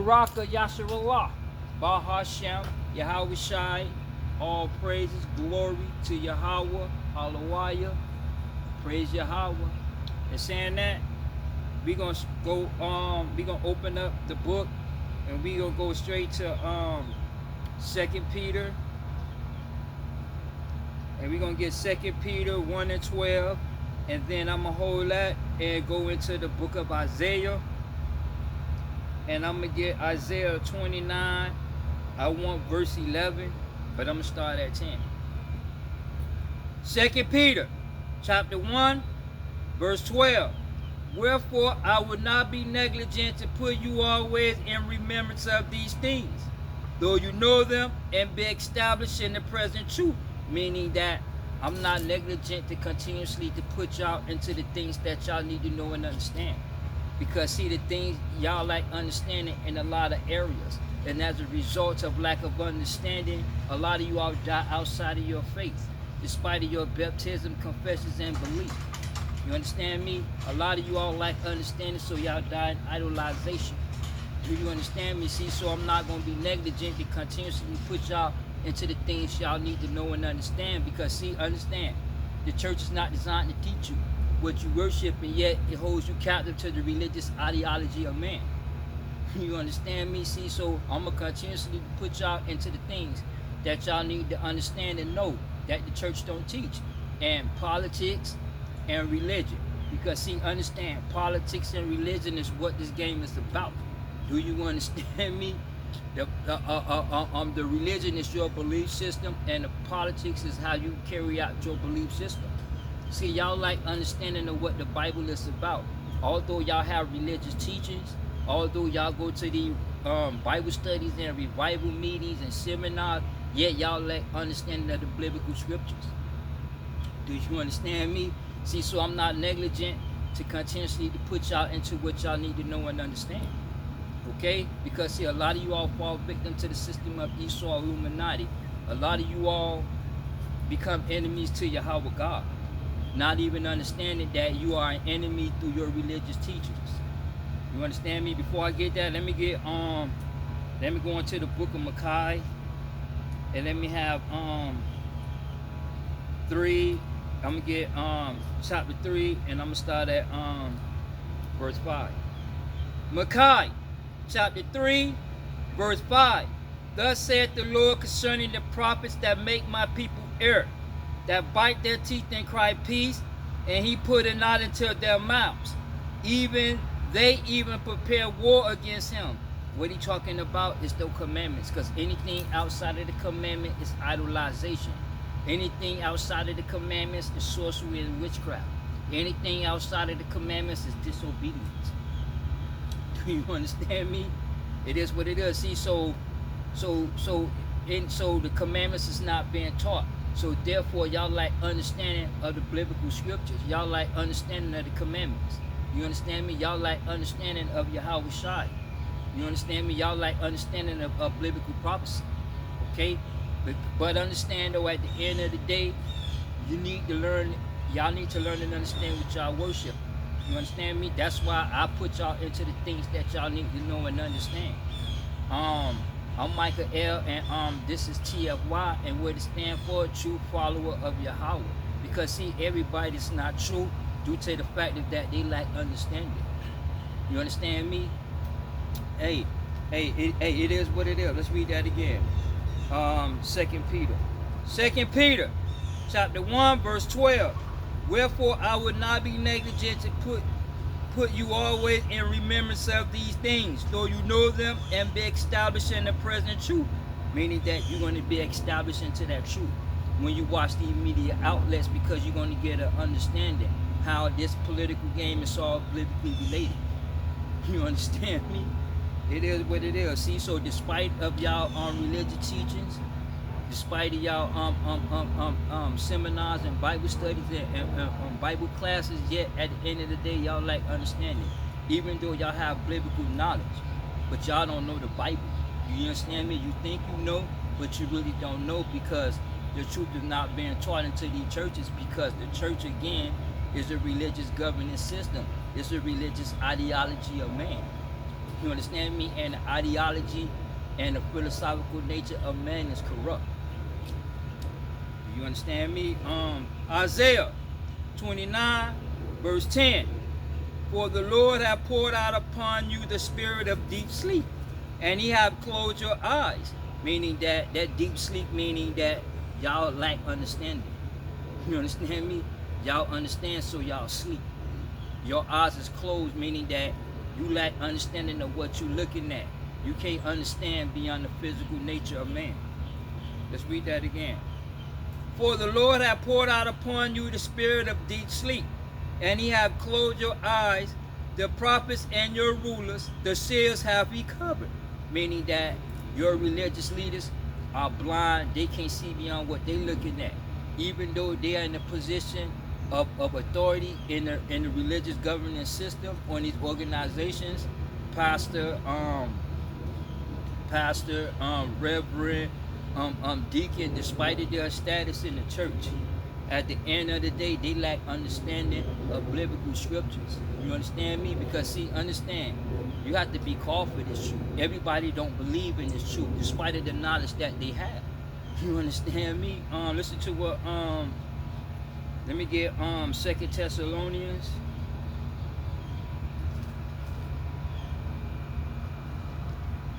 Baraka Yasharallah, Bahashem, Yahweh Shai, all praises, glory to Yahweh, Hallelujah, praise Yahweh. And saying that, we gonna open up the book and we gonna go straight to 2 Peter. And we're gonna get 2 Peter 1 and 12, and then I'm gonna hold that and go into the book of Isaiah. And I'm gonna get Isaiah 29. I want verse 11, but I'm gonna start at 10. 2 Peter chapter 1, verse 12. Wherefore I would not be negligent to put you always in remembrance of these things, though you know them and be established in the present truth. Meaning that I'm not negligent to continuously to put y'all into the things that y'all need to know and understand. Because see, the things y'all lack understanding in a lot of areas. And as a result of lack of understanding, a lot of you all die outside of your faith, despite of your baptism, confessions, and belief. You understand me? A lot of you all lack understanding, so y'all die in idolization. Do you understand me? See, so I'm not going to be negligent to continuously put y'all into the things y'all need to know and understand. Because see, understand, the church is not designed to teach you what you worship, and yet it holds you captive to the religious ideology of man. You understand me? See, so I'm going to continuously put y'all into the things that y'all need to understand and know that the church don't teach. And politics and religion. Because see, understand, politics and religion is what this game is about. Do you understand me? The religion is your belief system, and the politics is how you carry out your belief system. See, y'all like understanding of what the Bible is about. Although y'all have religious teachings, although y'all go to the Bible studies and revival meetings and seminars, yet y'all lack understanding of the biblical scriptures. Do you understand me? See, so I'm not negligent to continuously to put y'all into what y'all need to know and understand. Okay? Because see, a lot of you all fall victim to the system of Esau Illuminati. A lot of you all become enemies to Yahweh God, not even understanding that you are an enemy through your religious teachings. You understand me? Before I get that, let me go into the book of Micah, and let me have 3. I'm gonna get chapter 3, and I'm gonna start at verse 5. Micah chapter 3, verse 5. Thus saith the Lord concerning the prophets that make my people err, that bite their teeth and cry peace, and he put it not into their mouths. Even they even prepare war against him. What he talking about is the commandments, because anything outside of the commandment is idolization. Anything outside of the commandments is sorcery and witchcraft. Anything outside of the commandments is disobedience. Do you understand me? It is what it is. See, so the commandments is not being taught. So therefore, y'all lack understanding of the biblical scriptures. Y'all lack understanding of the commandments. You understand me? Y'all lack understanding of Yahweh Shai. You understand me? Y'all lack understanding of biblical prophecy. Okay? But understand though, at the end of the day, you need to learn. Y'all need to learn and understand what y'all worship. You understand me? That's why I put y'all into the things that y'all need to know and understand. I'm Michael L, and this is T.F.Y, and what it stands for, true follower of Yahweh. Because see, everybody's not true due to the fact that they lack understanding. You understand me? Hey, it is what it is. Let's read that again. 2 Peter chapter 1, verse 12. Wherefore I would not be negligent to put you always in remembrance of these things, though you know them, and be established in the present truth. Meaning that you're going to be established into that truth when you watch the media outlets, because you're going to get an understanding how this political game is all biblically related. You understand me? It is what it is. See, so despite of y'all religious teachings, despite of y'all seminars and Bible studies and Bible classes, yet at the end of the day, y'all lack understanding. Even though y'all have biblical knowledge, but y'all don't know the Bible. You understand me? You think you know, but you really don't know, because the truth is not being taught into these churches, because the church, again, is a religious governing system. It's a religious ideology of man. You understand me? And the ideology and the philosophical nature of man is corrupt. You understand me? Isaiah 29, verse 10. For the Lord hath poured out upon you the spirit of deep sleep, and he hath closed your eyes. Meaning that deep sleep, meaning that y'all lack understanding. You understand me? Y'all understand, so y'all sleep. Your eyes is closed, meaning that you lack understanding of what you're looking at. You can't understand beyond the physical nature of man. Let's read that again. For the Lord hath poured out upon you the spirit of deep sleep, and he hath closed your eyes. The prophets and your rulers, the seers have he covered. Meaning that your religious leaders are blind. They can't see beyond what they're looking at. Even though they are in a position of authority in the religious governance system on these organizations, pastor, reverend, deacon, despite their status in the church, at the end of the day, they lack understanding of biblical scriptures. You understand me? Because see, understand, you have to be called for this truth. Everybody don't believe in this truth, despite of the knowledge that they have. You understand me? Listen to what let me get 2 Thessalonians.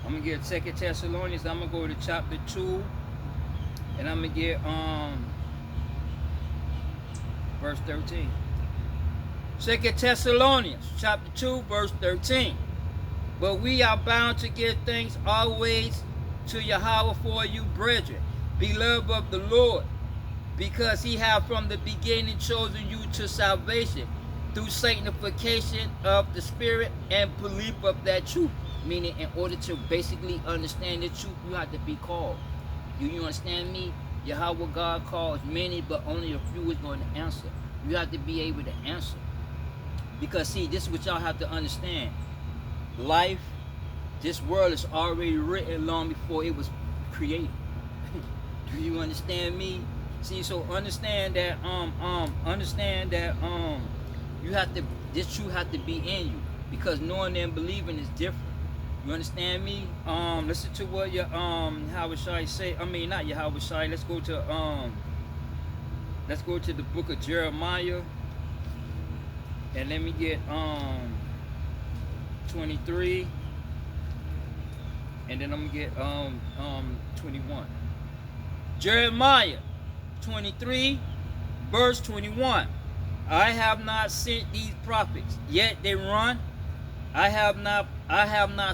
I'm gonna get 2 Thessalonians. I'm gonna go to chapter 2, and I'm gonna get verse 13. 2 Thessalonians chapter 2, verse 13. But we are bound to give thanks always to Yahweh for you, brethren, beloved of the Lord, because he hath from the beginning chosen you to salvation through sanctification of the spirit and belief of that truth. Meaning, in order to basically understand the truth, you have to be called. Do you understand me? Yahweh God calls many, but only a few is going to answer. You have to be able to answer. Because see, this is what y'all have to understand. Life, this world is already written long before it was created. Do you understand me? See, so understand that you have to, this truth have to be in you, because knowing and believing is different. You understand me? Listen to what your how shall I say? I mean, not your how shall I. Let's go to the book of Jeremiah, and let me get 23, and then I'm gonna get 21. Jeremiah 23, verse 21. I have not sent these prophets, yet they run. I have not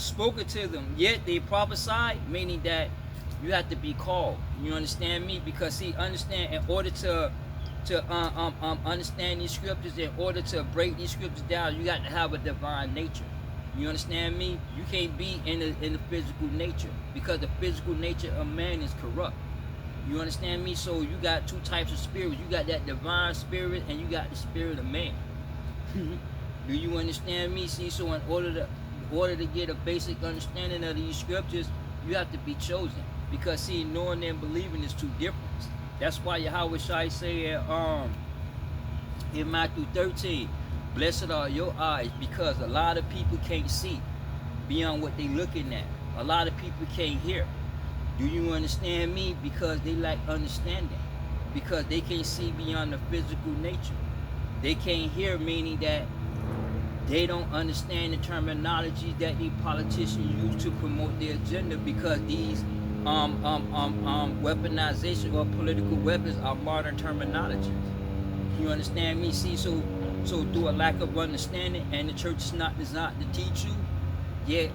spoken to them, yet they prophesy. Meaning that you have to be called. You understand me? Because see, understand, in order to understand these scriptures, in order to break these scriptures down, you got to have a divine nature. You understand me? You can't be in the physical nature, because the physical nature of man is corrupt. You understand me? So you got two types of spirits. You got that divine spirit, and you got the spirit of man. Do you understand me? See, so in order to get a basic understanding of these scriptures, you have to be chosen. Because see, knowing and believing is two different. That's why Yahweh Shai say in Matthew 13, blessed are your eyes, because a lot of people can't see beyond what they looking at. A lot of people can't hear. Do you understand me? Because they lack understanding. Because they can't see beyond the physical nature. They can't hear, meaning that they don't understand the terminology that these politicians use to promote their agenda, because these weaponization or political weapons are modern terminologies. You understand me? See, so through a lack of understanding, and the church is not designed to teach you, yet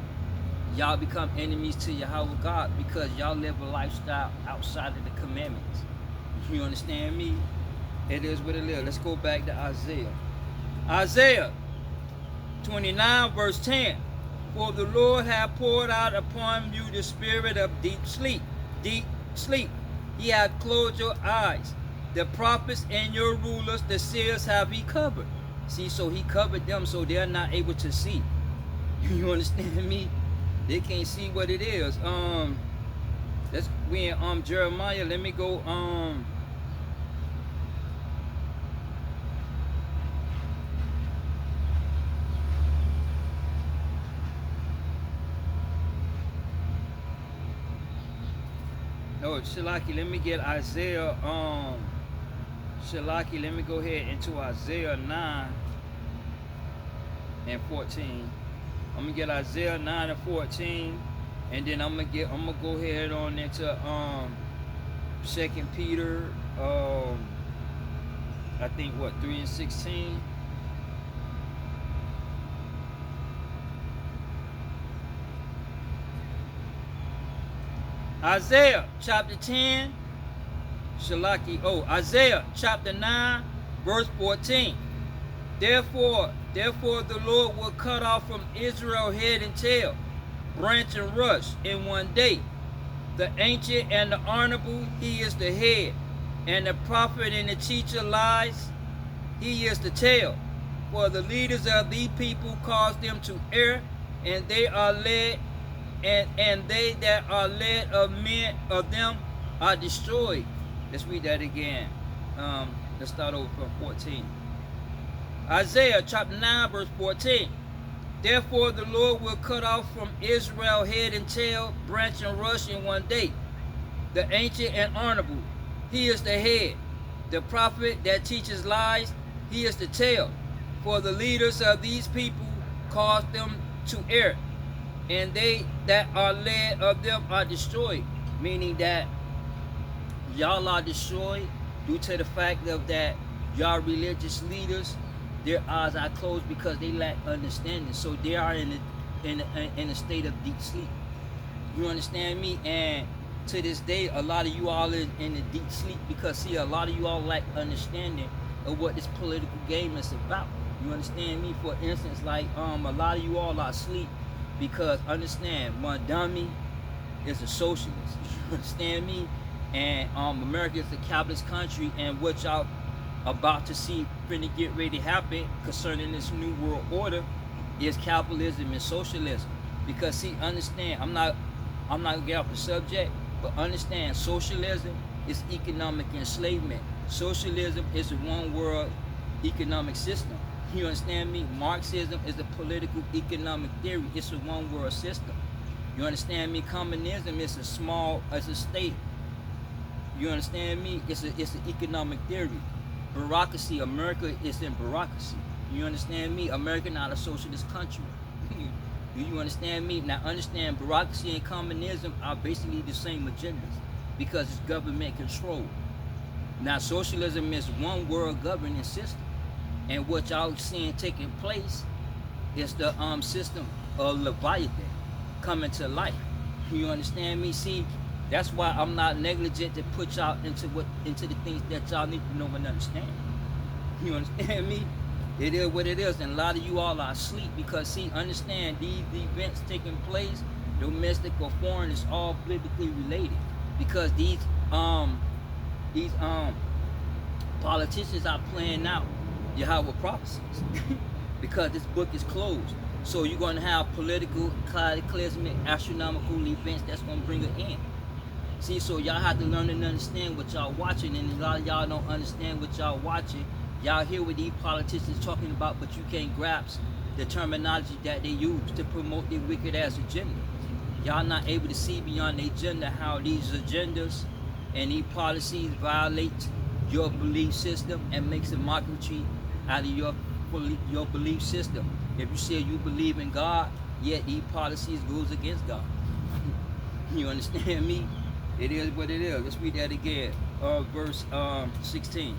y'all become enemies to Yahweh God, because y'all live a lifestyle outside of the commandments. You understand me? It is what it is. Let's go back to Isaiah. Isaiah 29, verse 10. For the Lord hath poured out upon you the spirit of deep sleep. Deep sleep. He hath closed your eyes. The prophets and your rulers, the seers, have he covered. See, so he covered them so they're not able to see. You understand me? They can't see what it is. We in Jeremiah. Let me go Oh, Shalaki, let me get Isaiah. Shalaki, let me go ahead into Isaiah 9 and 14. I'm gonna get Isaiah 9 and 14, and then I'm gonna go ahead on into Second Peter, I think what 3 and 16. Isaiah chapter 10, Shalaki. Oh, Isaiah chapter 9, verse 14. Therefore the Lord will cut off from Israel head and tail, branch and rush in one day. The ancient and the honorable, he is the head, and the prophet and the teacher lies, he is the tail. For the leaders of these people cause them to err, and they are led, and they that are led of men of them are destroyed. Let's read that again. Let's start over from 14. Isaiah chapter 9, verse 14. Therefore the Lord will cut off from Israel head and tail, branch and rush in one day. The ancient and honorable, he is the head. The prophet that teaches lies, he is the tail. For the leaders of these people cause them to err, and they that are led of them are destroyed. Meaning that y'all are destroyed due to the fact of that y'all religious leaders, their eyes are closed because they lack understanding. So they are in a state of deep sleep. You understand me? And to this day, a lot of you all is in a deep sleep because see, a lot of you all lack understanding of what this political game is about. You understand me? For instance, like a lot of you all are asleep because understand, Mondami is a socialist. You understand me? And America is a capitalist country, and what y'all about to see finna get ready to happen concerning this new world order is capitalism and socialism. Because see, understand, I'm not gonna get off the subject, but understand socialism is economic enslavement. Socialism is a one world economic system. You understand me? Marxism is a political economic theory. It's a one world system. You understand me? Communism is a state. You understand me? It's an economic theory. Bureaucracy, America is in bureaucracy. You understand me? America not a socialist country. Do you understand me? Now understand, bureaucracy and communism are basically the same agendas because it's government control. Now socialism is one world governing system, and what y'all seeing taking place is the system of Leviathan coming to life. You understand me? See, that's why I'm not negligent to put y'all into the things that y'all need to know and understand. You understand me? It is what it is, and a lot of you all are asleep because see, understand these events taking place, domestic or foreign, is all biblically related. Because these politicians are playing out Yahweh prophecies. Because this book is closed. So you're going to have political, cataclysmic, astronomical events that's going to bring an end. See, so y'all have to learn and understand what y'all watching, and a lot of y'all don't understand what y'all watching. Y'all hear what these politicians talking about, but you can't grasp the terminology that they use to promote their wicked ass agenda. Y'all not able to see beyond the agenda how these agendas and these policies violate your belief system and makes a mockery out of your belief system. If you say you believe in God, yet these policies goes against God. You understand me? It is what it is. Let's read that again. Verse 16.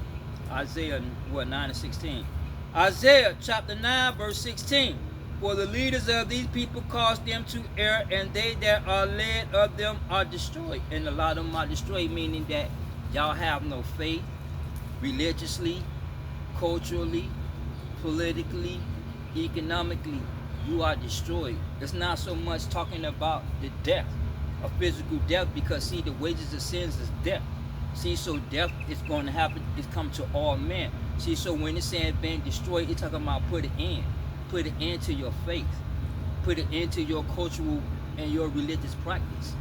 Isaiah 9 and 16. Isaiah chapter 9 verse 16. For the leaders of these people cause them to err, and they that are led of them are destroyed. And a lot of them are destroyed, meaning that y'all have no faith religiously, culturally, politically, economically. You are destroyed. It's not so much talking about the death, a physical death, because see, the wages of sins is death. See, so death is going to happen, it's come to all men. See, so when it's saying being destroyed, it's talking about put an end to your faith, put an end to your cultural and your religious practice.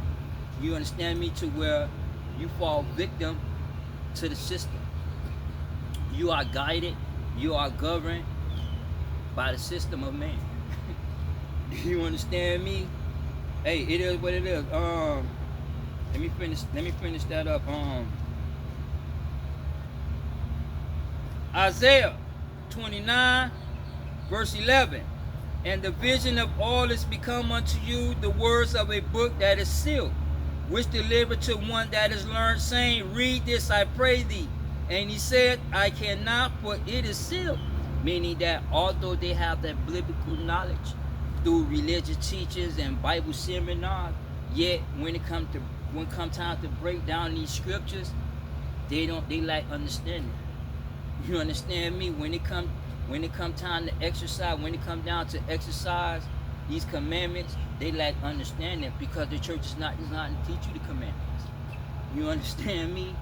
You understand me? To where you fall victim to the system. You are guided, you are governed by the system of man. Do you understand me? Hey, it is what it is. Let me finish that up. Isaiah 29, verse 11. And the vision of all is become unto you the words of a book that is sealed, which delivered to one that is learned, saying, Read this, I pray thee. And he said, I cannot, for it is sealed. Meaning that although they have that biblical knowledge through religious teachings and Bible seminars, yet when it comes time to break down these scriptures, they lack understanding. You understand me? When it come time to exercise, when it come down to exercise these commandments, they lack understanding because the church is not designed to teach you the commandments. You understand me?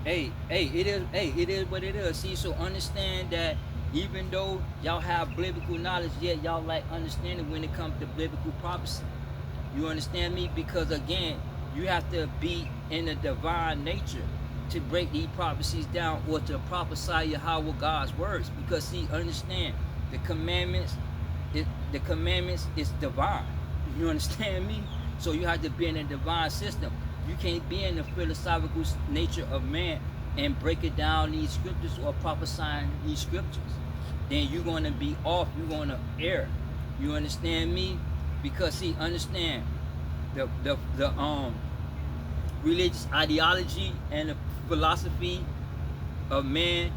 It is what it is. See, so understand that even though y'all have biblical knowledge, yet y'all lack understanding when it comes to biblical prophecy. You understand me? Because again, you have to be in the divine nature to break these prophecies down or to prophesy Yahweh God's words. Because see, understand, the commandments is divine. You understand me? So you have to be in a divine system. You can't be in the philosophical nature of man and break it down these scriptures or prophesying these scriptures. Then you're going to be off. You're going to err. You understand me? Because see, understand the religious ideology and the philosophy of man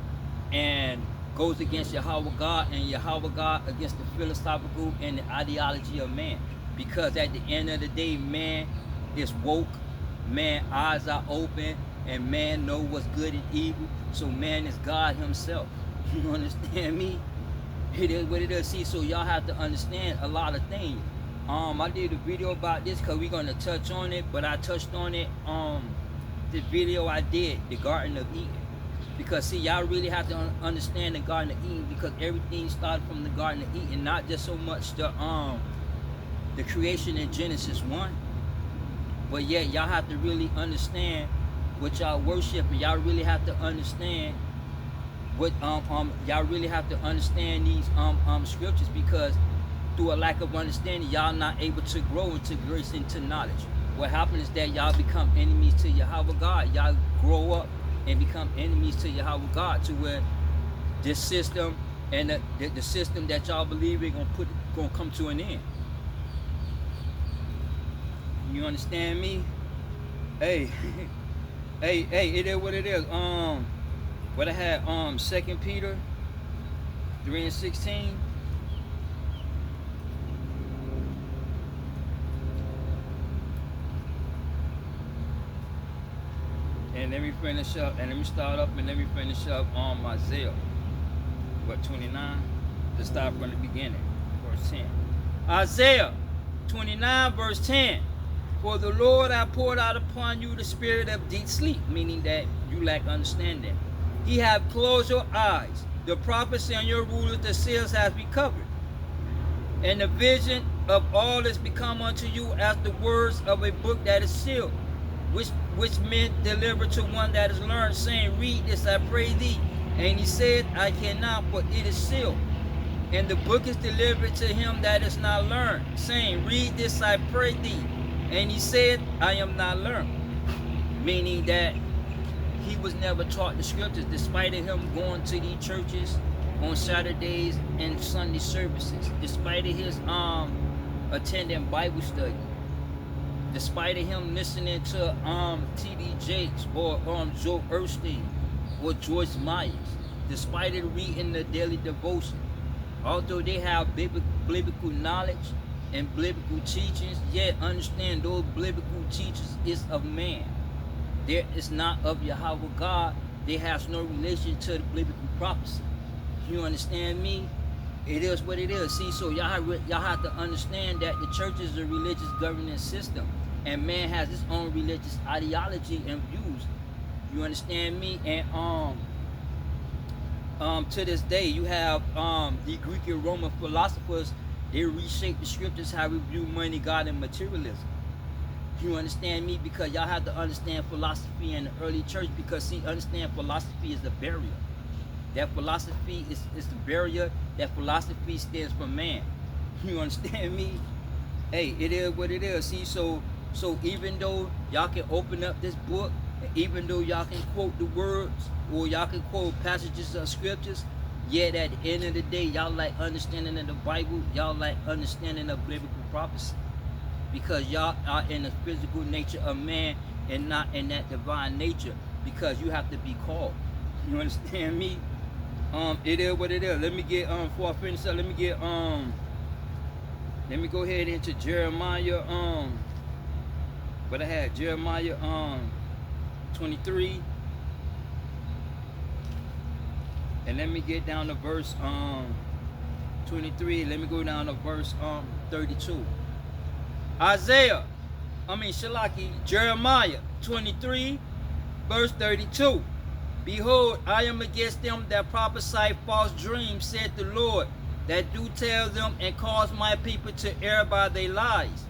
and goes against Yahweh God, and Yahweh God against the philosophical and the ideology of man. Because at the end of the day, man is woke, man eyes are open, and man know what's good and evil. So man is God himself. You understand me? It is what it is. See, so y'all have to understand a lot of things. I did a video about this because we're going to touch on it, but I touched on it the video I did, the Garden of Eden. Because see, y'all really have to understand the Garden of Eden, because everything started from the Garden of Eden, not just so much the creation in Genesis 1, but yet y'all have to really understand what y'all worship, and y'all really have to understand what y'all really have to understand these scriptures, because through a lack of understanding, y'all not able to grow into grace, into knowledge. What happens is that y'all become enemies to Yahweh God. Y'all grow up and become enemies to Yahweh God, to where this system and the system that y'all believe is gonna come to an end. You understand me? Hey, it is what it is. What I had 2 Peter 3:16. And let me finish up, and let me start up, and let me finish up on Isaiah, 29, to start from the beginning, verse 10. Isaiah 29, verse 10. For the Lord hath poured out upon you the spirit of deep sleep, meaning that you lack understanding. He hath closed your eyes. The prophets and your rulers, the seals have been covered. And the vision of all is become unto you as the words of a book that is sealed, which men deliver to one that is learned, saying, Read this, I pray thee. And he said, I cannot, for it is sealed. And the book is delivered to him that is not learned, saying, Read this, I pray thee. And he said, I am not learned. Meaning that he was never taught the scriptures, despite of him going to these churches on Saturdays and Sunday services, despite of his attending Bible study, despite of him listening to T.D. Jakes or Joe Erstein or Joyce Myers, despite of reading the daily devotion. Although they have biblical knowledge and biblical teachings, yet understand those biblical teachings is of man. There is not of Yahweh God. They have no relation to the biblical prophecy. You understand me? It is what it is. See, so y'all have to understand that the church is a religious governance system, and man has his own religious ideology and views. You understand me? And to this day, you have the Greek and Roman philosophers. They reshape the scriptures how we view money, God, and materialism. You understand me? Because y'all have to understand philosophy in the early church, because see, understand philosophy is a barrier. That philosophy is the barrier. That philosophy stands for man. You understand me? Hey, it is what it is. See, so So even though y'all can open up this book, and even though y'all can quote the words, or y'all can quote passages of scriptures, yet at the end of the day, y'all like understanding of the Bible, y'all like understanding of biblical prophecy. Because y'all are in the physical nature of man and not in that divine nature, because you have to be called. You understand me? It is what it is. Let me get before I finish up, let me go ahead into Jeremiah, what I had, Jeremiah 23, and let me get down to verse 23. Let me go down to verse 32. Jeremiah 23, verse 32. Behold, I am against them that prophesy false dreams, said the Lord, that do tell them and cause my people to err by their lies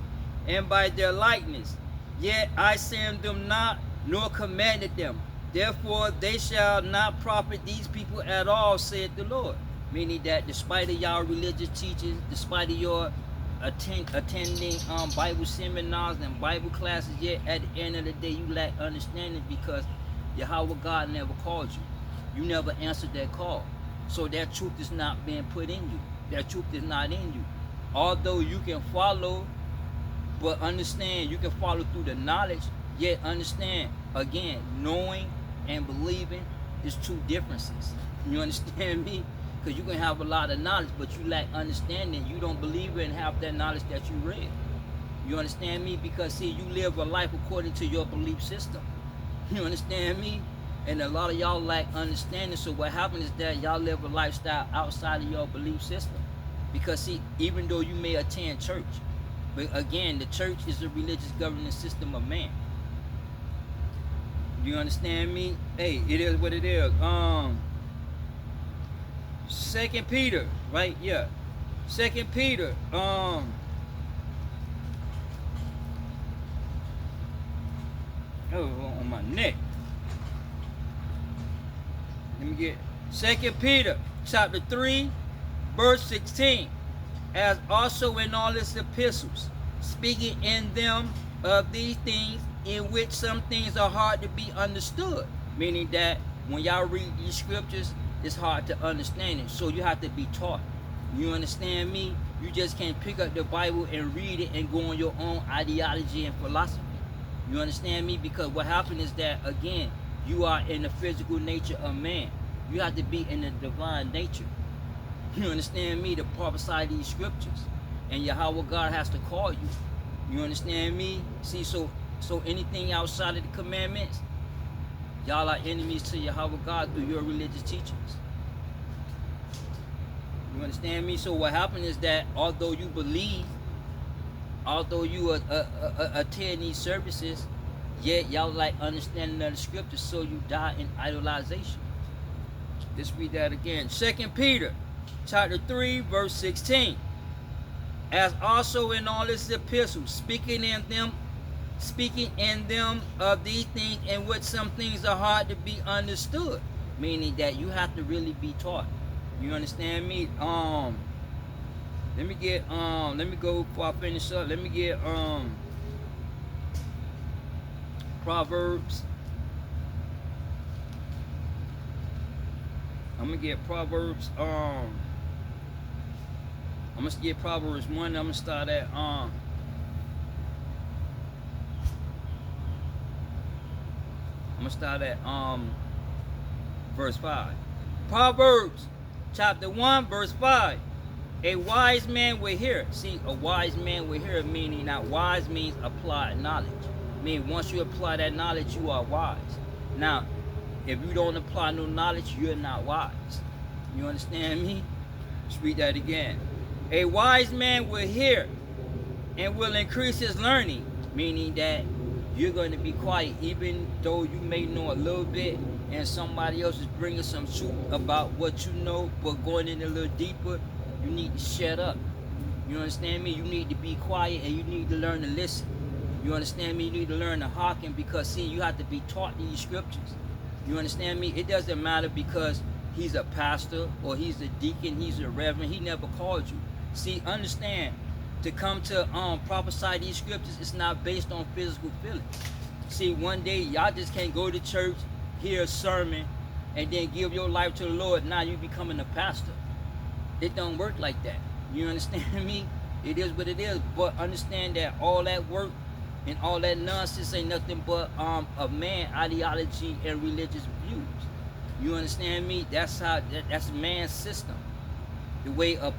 and by their likeness. Yet I sent them not, nor commanded them. Therefore they shall not profit these people at all, said the Lord. Meaning that despite of y'all religious teachings, despite of your attending Bible seminars and Bible classes, yet at the end of the day you lack understanding, because Yahweh God never called you. You never answered that call. So that truth is not being put in you. That truth is not in you. Although you can follow, but understand, you can follow through the knowledge, yet understand, again, knowing and believing is two differences. You understand me? Because you can have a lot of knowledge, but you lack understanding. You don't believe in half that knowledge that you read. You understand me? Because see, you live a life according to your belief system. You understand me? And a lot of y'all lack understanding. So what happens is that y'all live a lifestyle outside of your belief system. Because see, even though you may attend church, but again, the church is a religious governing system of man. You understand me? Hey, it is what it is. 2 Peter, right? Yeah. 2 Peter, oh, on my neck. Let me get 2 Peter chapter 3, verse 16. As also in all his epistles, speaking in them of these things, in which some things are hard to be understood. Meaning that when y'all read these scriptures, it's hard to understand it. So you have to be taught. You understand me? You just can't pick up the Bible and read it and go on your own ideology and philosophy. You understand me? Because what happened is that, again, you are in the physical nature of man. You have to be in the divine nature. You understand me? To prophesy these scriptures. And Yahweh God has to call you. You understand me? See, so anything outside of the commandments, y'all are enemies to Yahweh God through your religious teachings. You understand me? So what happened is that although you believe, although you attend these services, yet y'all like understanding of the scriptures, so you die in idolization. Let's read that again. 2 Peter chapter 3, verse 16. As also in all his epistles, speaking in them of these things, in which some things are hard to be understood. Meaning that you have to really be taught. You understand me? Let me go before I finish up. Let me get Proverbs. I'm gonna get Proverbs. I'm gonna get Proverbs 1. I'm gonna start at I'm gonna start at verse 5. Proverbs chapter 1, verse 5. A wise man will hear. See, a wise man will hear, meaning that wise means applied knowledge. Meaning once you apply that knowledge, you are wise. Now, if you don't apply no knowledge, you're not wise. You understand me? Let's read that again. A wise man will hear and will increase his learning, meaning that you're going to be quiet, even though you may know a little bit and somebody else is bringing some truth about what you know, but going in a little deeper, you need to shut up. You understand me? You need to be quiet and you need to learn to listen. You understand me? You need to learn to hearken, because see, you have to be taught these scriptures. You understand me? It doesn't matter because he's a pastor or he's a deacon, he's a reverend. He never called you. See, understand, to come to prophesy these scriptures, it's not based on physical feelings. See, one day y'all just can't go to church, hear a sermon, and then give your life to the Lord. Now you becoming a pastor. It don't work like that. You understand me? It is what it is. But understand that all that work and all that nonsense ain't nothing but a man ideology and religious views. You understand me? That's how that's man's system. The way of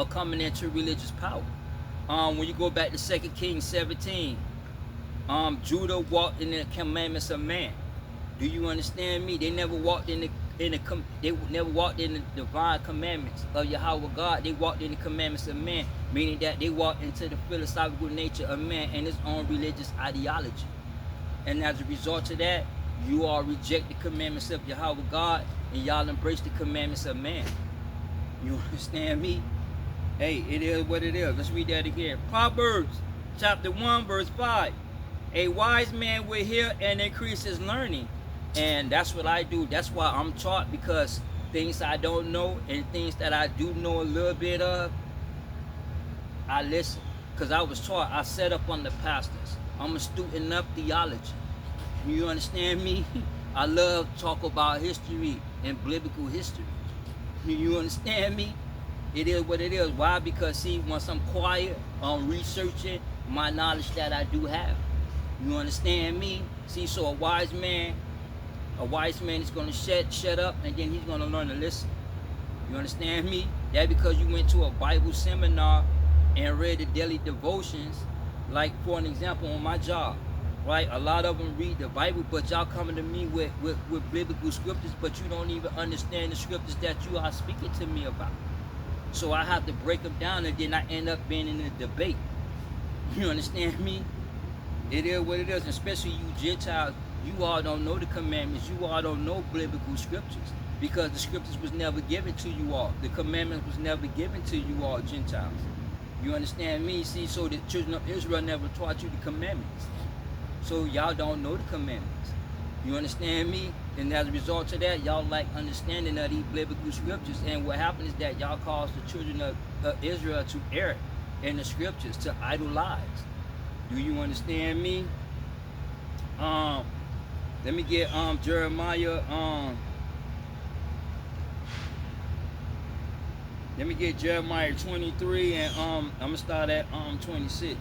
coming into religious power. When you go back to 2 Kings 17, Judah walked in the commandments of man. Do you understand me? They never walked in the they never walked in the divine commandments of Yahweh God. They walked in the commandments of man, meaning that they walked into the philosophical nature of man and his own religious ideology. And as a result of that, you all reject the commandments of Yahweh God and y'all embrace the commandments of man. You understand me? Hey, it is what it is. Let's read that again. Proverbs chapter 1 verse 5. A wise man will hear and increase his learning. And that's what I do. That's why I'm taught, because things I don't know and things that I do know a little bit of, I listen. Because I was taught, I set up on the pastors. I'm a student of theology. You understand me? I love talk about history and biblical history. You understand me? It is what it is. Why? Because see, once I'm quiet, I'm researching my knowledge that I do have. You understand me? See, so a wise man is going to shut up, and then he's going to learn to listen. You understand me? That because you went to a Bible seminar and read the daily devotions, like for an example on my job, right? A lot of them read the Bible, but y'all coming to me with biblical scriptures, but you don't even understand the scriptures that you are speaking to me about. So I have to break them down, and then I end up being in a debate. You understand me? It is what it is, especially you Gentiles. You all don't know the commandments. You all don't know biblical scriptures, because the scriptures was never given to you all. The commandments was never given to you all Gentiles. You understand me? See, so the children of Israel never taught you the commandments. So y'all don't know the commandments. You understand me? And as a result of that, y'all lack understanding of these biblical scriptures. And what happens is that y'all cause the children of Israel to err in the scriptures, to idolize. Do you understand me? Let me get Jeremiah. Let me get Jeremiah 23, and I'm gonna start at 26.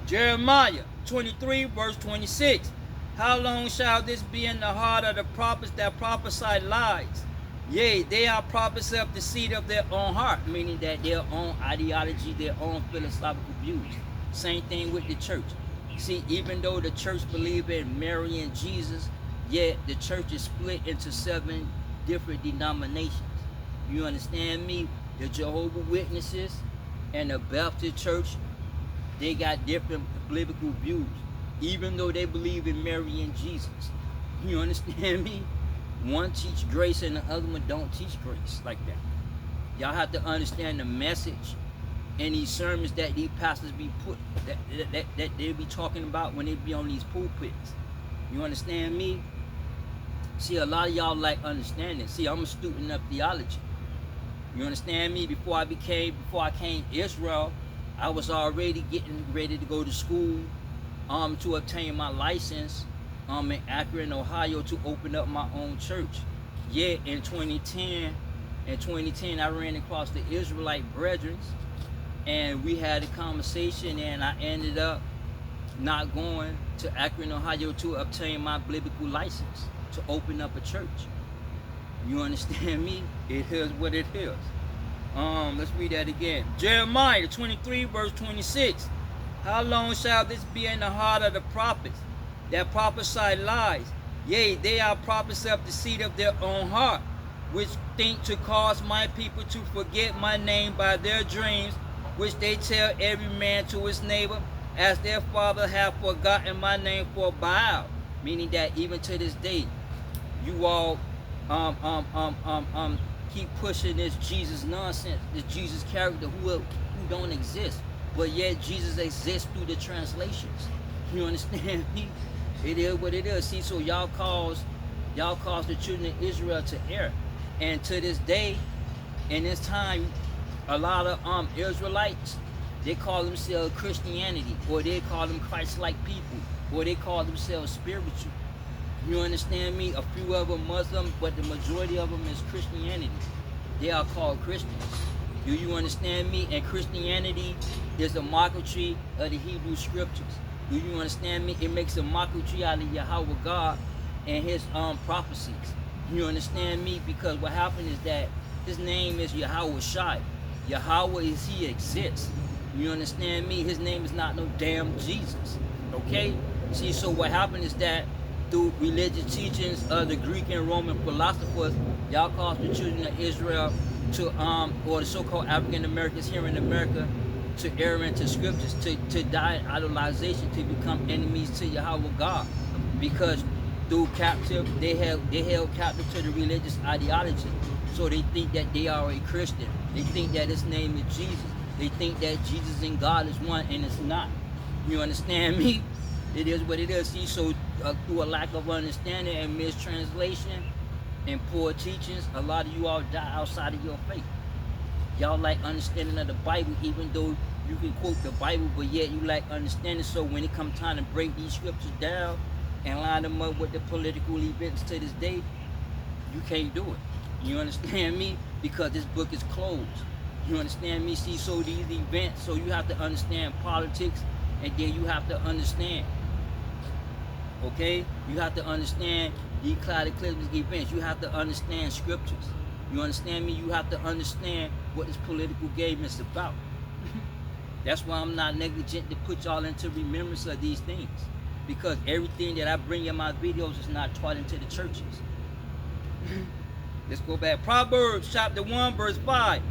Jeremiah 23 verse 26. How long shall this be in the heart of the prophets that prophesy lies? Yea, they are prophets of the seed of their own heart, meaning that their own ideology, their own philosophical views. Same thing with the church. See, even though the church believe in Mary and Jesus, yet the church is split into 7 different denominations. You understand me? The Jehovah's Witnesses and the Baptist Church, they got different biblical views, even though they believe in Mary and Jesus. You understand me? One teach grace and the other one don't teach grace like that. Y'all have to understand the message and these sermons that these pastors be that they be talking about when they be on these pulpits. You understand me? See, a lot of y'all like understanding. See, I'm a student of theology. You understand me? Before I came Israel, I was already getting ready to go to school to obtain my license in Akron, Ohio, to open up my own church. Yet in 2010, I ran across the Israelite brethren, and we had a conversation, and I ended up not going to Akron, Ohio to obtain my biblical license to open up a church. You understand me? It is what it is. Let's read that again. Jeremiah 23 verse 26. How long shall this be in the heart of the prophets that prophesy lies? Yea, they are prophets of the seed of their own heart, which think to cause my people to forget my name by their dreams, which they tell every man to his neighbor, as their father have forgotten my name for Baal. Meaning that even to this day, you all keep pushing this Jesus nonsense, this Jesus character who don't exist, but yet Jesus exists through the translations. You understand me? It is what it is. See, so y'all cause the children of Israel to err, and to this day, in this time, a lot of Israelites, they call themselves Christianity, or they call them Christ-like people, or they call themselves spiritual. You understand me? A few of them Muslim, but the majority of them is Christianity. They are called Christians. Do you understand me? And Christianity is a mockery of the Hebrew scriptures. Do you understand me? It makes a mockery out of Yahweh God and his prophecies. You understand me? Because what happened is that his name is Yahweh Shai. Yahweh is he exists. You understand me? His name is not no damn Jesus. Okay? See, so what happened is that through religious teachings of the Greek and Roman philosophers, y'all caused the children of Israel to or the so-called African Americans here in America to err into scriptures, to die in idolization, to become enemies to Yahweh God. Because through captive, they held captive to the religious ideology. So they think that they are a Christian. They think that his name is Jesus. They think that Jesus and God is one, and it's not. You understand me? It is what it is. See, so through a lack of understanding and mistranslation and poor teachings, a lot of you all die outside of your faith. Y'all like understanding of the Bible, even though you can quote the Bible, but yet you like understanding. So when it comes time to break these scriptures down and line them up with the political events to this day, you can't do it. You understand me? Because this book is closed. You understand me? See, so these events, so you have to understand politics, and then you have to understand, okay? You have to understand the cataclysmic events. You have to understand scriptures. You understand me? You have to understand what this political game is about. That's why I'm not negligent to put y'all into remembrance of these things. Because everything that I bring in my videos is not taught into the churches. Let's go back. Proverbs chapter 1 verse 5.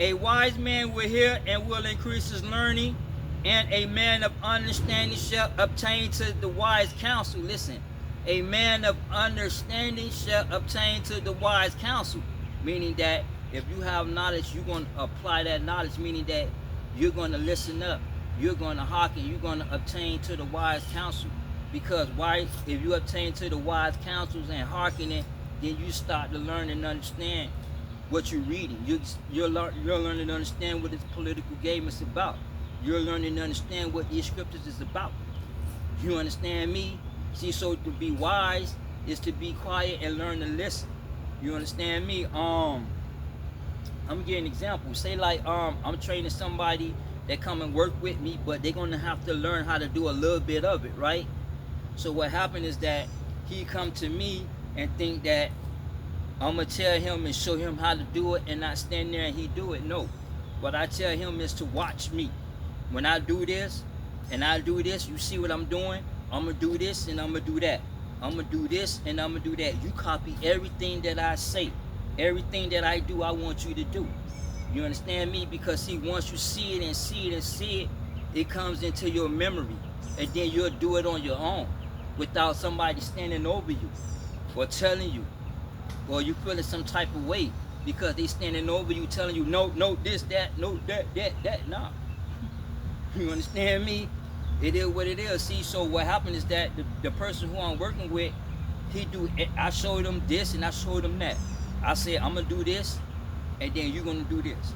A wise man will hear and will increase his learning, and a man of understanding shall obtain to the wise counsel. Listen, a man of understanding shall obtain to the wise counsel. Meaning that if you have knowledge, you're going to apply that knowledge, meaning that you're going to listen up, you're going to hearken, you're going to obtain to the wise counsel. Because why? If you obtain to the wise counsels and hearken it, then you start to learn and understand what you're reading. You're learning to understand what this political game is about. You're learning to understand what these scriptures is about. You understand me? See, so to be wise is to be quiet and learn to listen. You understand me? I'm giving an example. Say like I'm training somebody that come and work with me, but they're gonna have to learn how to do a little bit of it, right? So what happened is that he come to me and think that I'm gonna tell him and show him how to do it and not stand there and he do it. No. What I tell him is to watch me. When I do this and I do this, you see what I'm doing? I'm gonna do this and I'm gonna do that. I'm gonna do this and I'm gonna do that. You copy everything that I say. Everything that I do, I want you to do. You understand me? Because see, once you see it and see it and see it, it comes into your memory. And then you'll do it on your own without somebody standing over you or telling you, or you feeling some type of way because they standing over you telling you, no, this, that, no, that. Nah. You understand me? It is what it is. See, so what happened is that the person who I'm working with, I showed him this and I showed him that. I said, I'm going to do this, and then you're going to do this.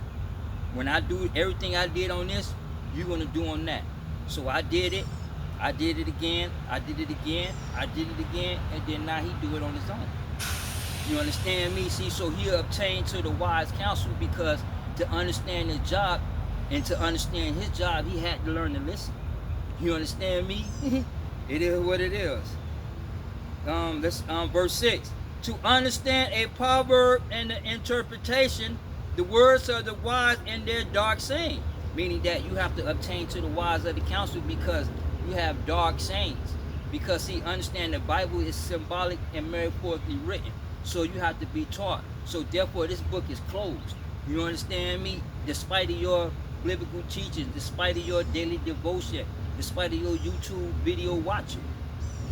When I do everything I did on this, you're going to do on that. So I did it. I did it again. I did it again. I did it again. And then now he do it on his own. You understand me? See, so he obtained to the wise counsel because to understand his job and to understand his job, he had to learn to listen. You understand me? It is what it is. Verse 6. To understand a proverb and the interpretation, the words of the wise and their dark saying. Meaning that you have to obtain to the wise of the counsel because you have dark sayings. Because see, understand the Bible is symbolic and metaphorically written. So you have to be taught. So therefore this book is closed. You understand me? Despite of your biblical teachings, despite of your daily devotion, despite of your YouTube video watching.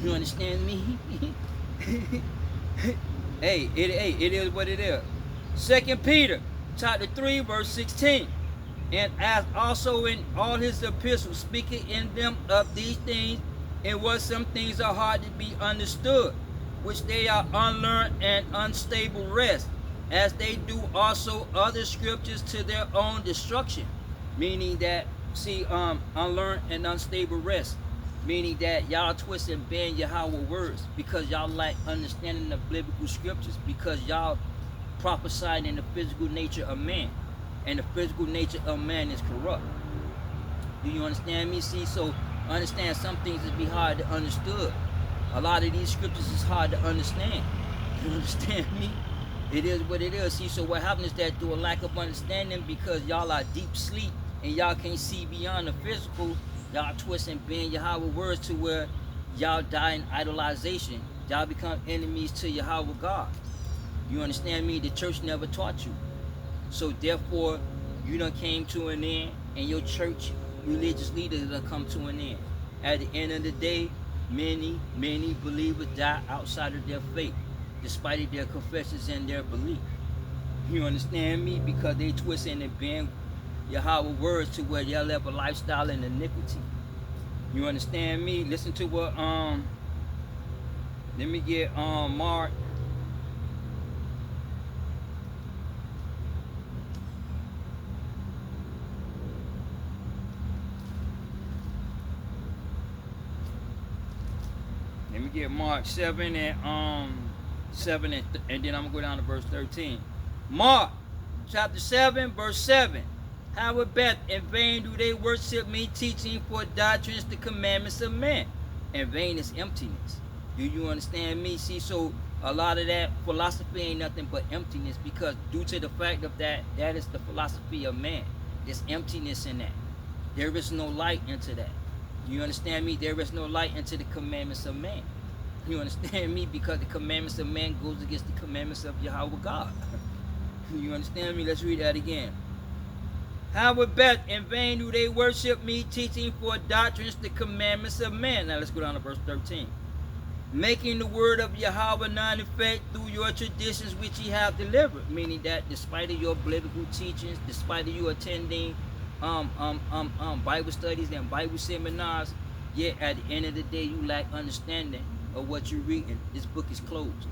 You understand me? Hey, it is what it is. 2 Peter chapter 3 verse 16. And as also in all his epistles, speaking in them of these things, in what some things are hard to be understood, which they are unlearned and unstable rest, as they do also other scriptures to their own destruction. Meaning that, see, unlearned and unstable rest. Meaning that y'all twist and bend Yahweh words because y'all lack understanding of biblical scriptures, because y'all prophesying in the physical nature of man. And the physical nature of man is corrupt. Do you understand me? See, so understand some things is be hard to understood. A lot of these scriptures is hard to understand. You understand me? It is what it is. See, so what happens is that through a lack of understanding, because y'all are deep sleep and y'all can't see beyond the physical, y'all twist and bend Yahweh words to where y'all die in idolization. Y'all become enemies to Yahweh God. You understand me? The church never taught you. So therefore, you done came to an end, and your church religious leaders done come to an end. At the end of the day, many believers die outside of their faith, despite of their confessions and their belief. You understand me? Because they twist and bend Yahweh words to where they'll live a lifestyle in iniquity. You understand me? Listen to what let me get Mark. Let me get Mark 7 and 7 and then I'm gonna go down to verse 13. Mark chapter 7 verse 7. Howbeit in vain do they worship me, teaching for doctrines the commandments of men. In vain is emptiness. Do you understand me? See, so a lot of that philosophy ain't nothing but emptiness, because due to the fact of that is the philosophy of man. There's emptiness in that. There is no light into that. You understand me? There is no light into the commandments of man. You understand me? Because the commandments of man goes against the commandments of Yahweh God. You understand me? Let's read that again. Howbeit in vain do they worship me, teaching for doctrines the commandments of men. Now let's go down to verse 13. Making the word of Yahweh non effect through your traditions which ye have delivered. Meaning that despite of your biblical teachings, despite of you attending Bible studies and Bible seminars, yet at the end of the day you lack understanding of what you're reading. This book is closed.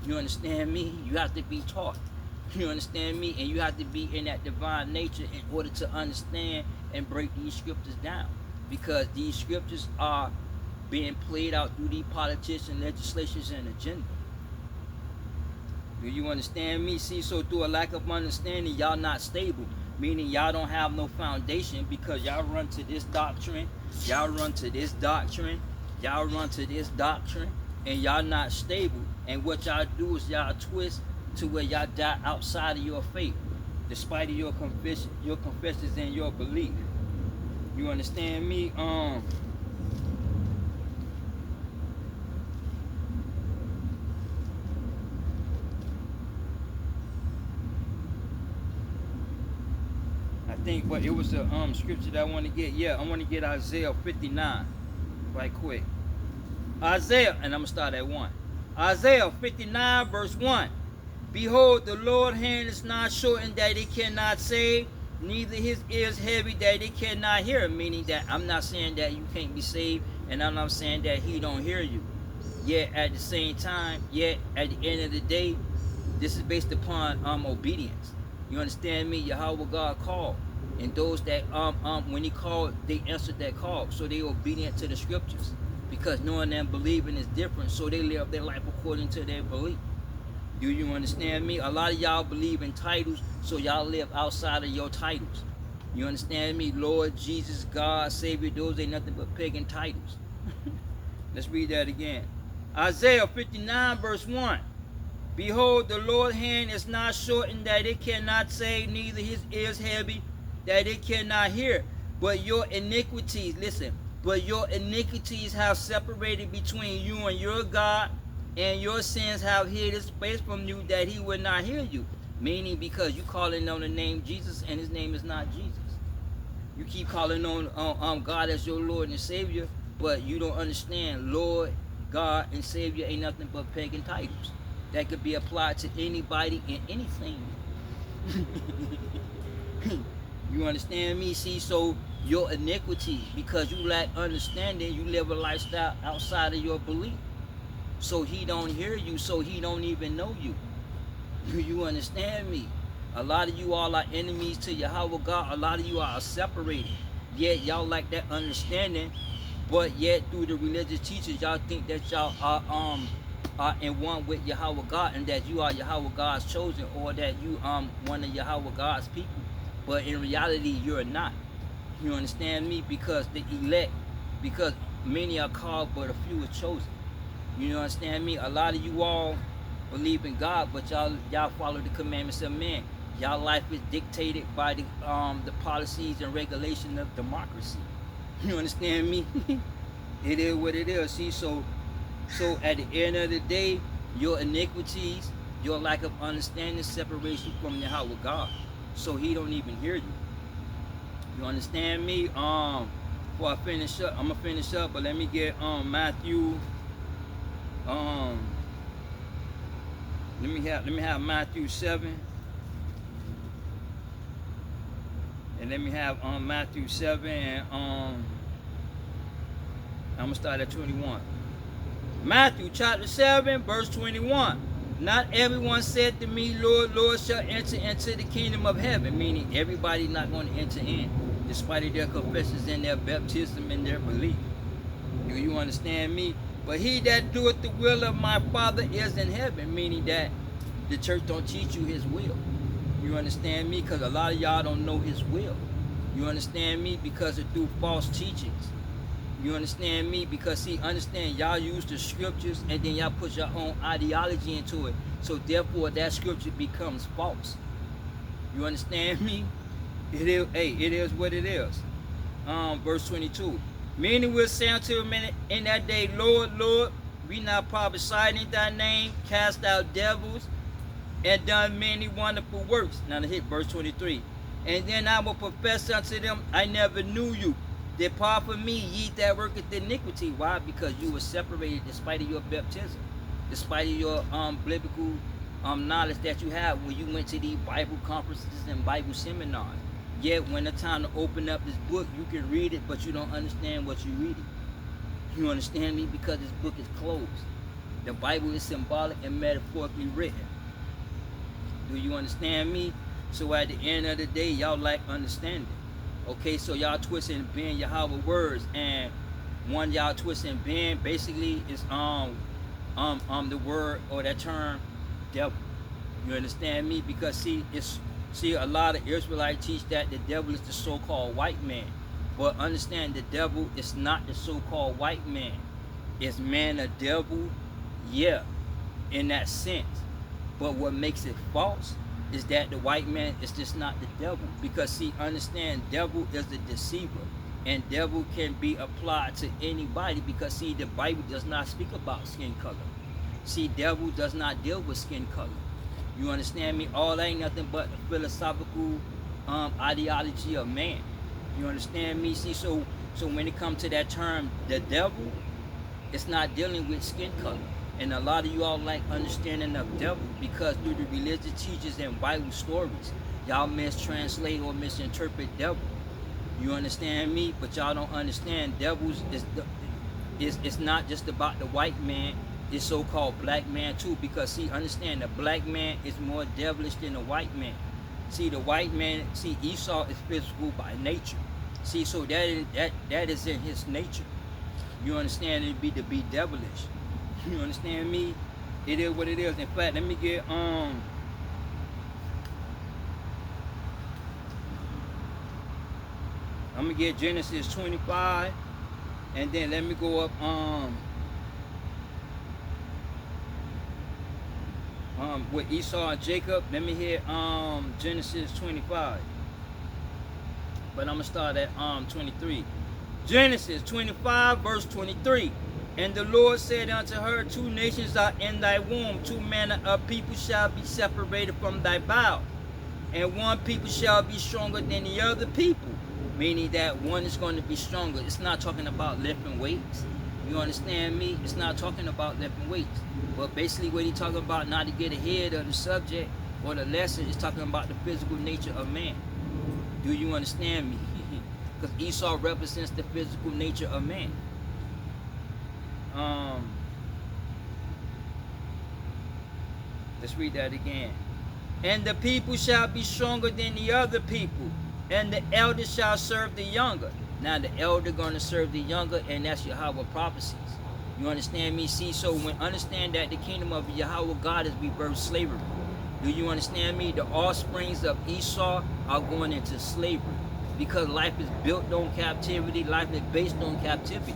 You understand me? You have to be taught. You understand me? And you have to be in that divine nature in order to understand and break these scriptures down. Because these scriptures are being played out through these politicians, legislations, and agenda. Do you understand me? See, so through a lack of understanding, y'all not stable. Meaning y'all don't have no foundation, because y'all run to this doctrine, y'all run to this doctrine, y'all run to this doctrine, and y'all not stable. And what y'all do is y'all twist to where y'all die outside of your faith, despite of your confessions and your belief. You understand me? I think, but it was a scripture that I want to get. Yeah, I want to get Isaiah 59 right quick. Isaiah, and I'm gonna start at 1. Isaiah 59 verse 1. Behold, the Lord's hand is not shortened that he cannot save, neither his ears heavy that he cannot hear. Meaning that I'm not saying that you can't be saved, and I'm not saying that he don't hear you. Yet at the same time, yet at the end of the day, this is based upon obedience. You understand me? Yahweh God called, and those that when he called, they answered that call. So they obedient to the scriptures, because knowing and believing is different. So they live their life according to their belief. Do you understand me? A lot of y'all believe in titles, so y'all live outside of your titles. You understand me? Lord, Jesus, God, Savior, those ain't nothing but pagan titles. Let's read that again. Isaiah 59 verse 1. Behold, the Lord's hand is not shortened that it cannot save, neither his ears heavy that it cannot hear. But your iniquities, listen, but your iniquities have separated between you and your God, and your sins have hid his face from you that he would not hear you. Meaning because you calling on the name Jesus, and his name is not Jesus. You keep calling on God as your Lord and Savior, but you don't understand Lord, God, and Savior ain't nothing but pagan titles that could be applied to anybody and anything. You understand me? See, so your iniquity, because you lack understanding, you live a lifestyle outside of your belief. So he don't hear you, so he don't even know you. Do you understand me? A lot of you all are enemies to Yahweh God. A lot of you are separated. Yet y'all like that understanding, but yet through the religious teachers, y'all think that y'all are in one with Yahweh God, and that you are Yahweh God's chosen, or that you one of Yahweh God's people. But in reality, you're not. You understand me? Because the elect, because many are called, but a few are chosen. You understand me? A lot of you all believe in God, but y'all follow the commandments of men. Y'all life is dictated by the policies and regulations of democracy. You understand me? It is what it is. See, so at the end of the day, your iniquities, your lack of understanding separates you from Yahweh God. So he don't even hear you. You understand me? Before I finish up, I'm gonna finish up, but let me get Matthew. Let me have Matthew 7, and let me have Matthew 7, and I'm gonna start at 21. Matthew chapter 7, verse 21. Not everyone said to me, Lord, Lord, shall enter into the kingdom of heaven, meaning everybody not going to enter in, despite of their confessions and their baptism and their belief. Do you understand me? But he that doeth the will of my Father is in heaven, meaning that the church don't teach you his will. You understand me? Because a lot of y'all don't know his will. You understand me? Because it's through false teachings. You understand me? Because see, understand, y'all use the scriptures and then y'all put your own ideology into it. So therefore that scripture becomes false. You understand me? It is what it is. Verse 22. Many will say unto him in that day, Lord, Lord, we not prophesied in thy name, cast out devils, and done many wonderful works. Now to hit verse 23. And then I will profess unto them, I never knew you. Depart from me, ye that worketh iniquity. Why? Because you were separated despite of your baptism, despite of your biblical knowledge that you have when you went to these Bible conferences and Bible seminars. Yet when it's time to open up this book, you can read it, but you don't understand what you're reading. You understand me? Because this book is closed. The Bible is symbolic and metaphorically written. Do you understand me? So at the end of the day, y'all like understanding. Okay, so y'all twist and bend Yahweh words, and one y'all twist and bend basically is the word or that term devil. You understand me? Because see a lot of Israelites teach that the devil is the so-called white man. But understand, the devil is not the so-called white man. Is man a devil? Yeah, in that sense. But what makes it false is that the white man is just not the devil. Because see, understand, devil is the deceiver. And devil can be applied to anybody because see, the Bible does not speak about skin color. See, devil does not deal with skin color. You understand me? All that ain't nothing but the philosophical ideology of man. You understand me? See, so when it comes to that term, the devil, it's not dealing with skin color. And a lot of you all like understanding of devil because through the religious teachers and Bible stories, y'all mistranslate or misinterpret devil. You understand me? But y'all don't understand devils it's not just about the white man, it's so-called black man too. Because see, understand, the black man is more devilish than the white man. See, the white man, see, Esau is physical by nature. See, so that is in his nature. You understand? It'd be to be devilish. You understand me? It is what it is. In fact, let me get I'm gonna get Genesis 25, and then let me go up with Esau and Jacob. Let me hit Genesis 25. But I'm gonna start at 23. Genesis 25, verse 23. And the Lord said unto her, two nations are in thy womb, two manner of people shall be separated from thy bowels, and one people shall be stronger than the other people. Meaning that one is going to be stronger. It's not talking about lifting weights. You understand me? It's not talking about lifting weights. But basically what he's talking about, not to get ahead of the subject or the lesson, is talking about the physical nature of man. Do you understand me? Because Esau represents the physical nature of man. Let's read that again. And the people shall be stronger than the other people, and the elder shall serve the younger. Now the elder gonna serve the younger, and that's Yahweh prophecies. You understand me? See, so when understand that the kingdom of Yahweh God is reversed slavery. Do you understand me? The offsprings of Esau are going into slavery because life is built on captivity. Life is based on captivity.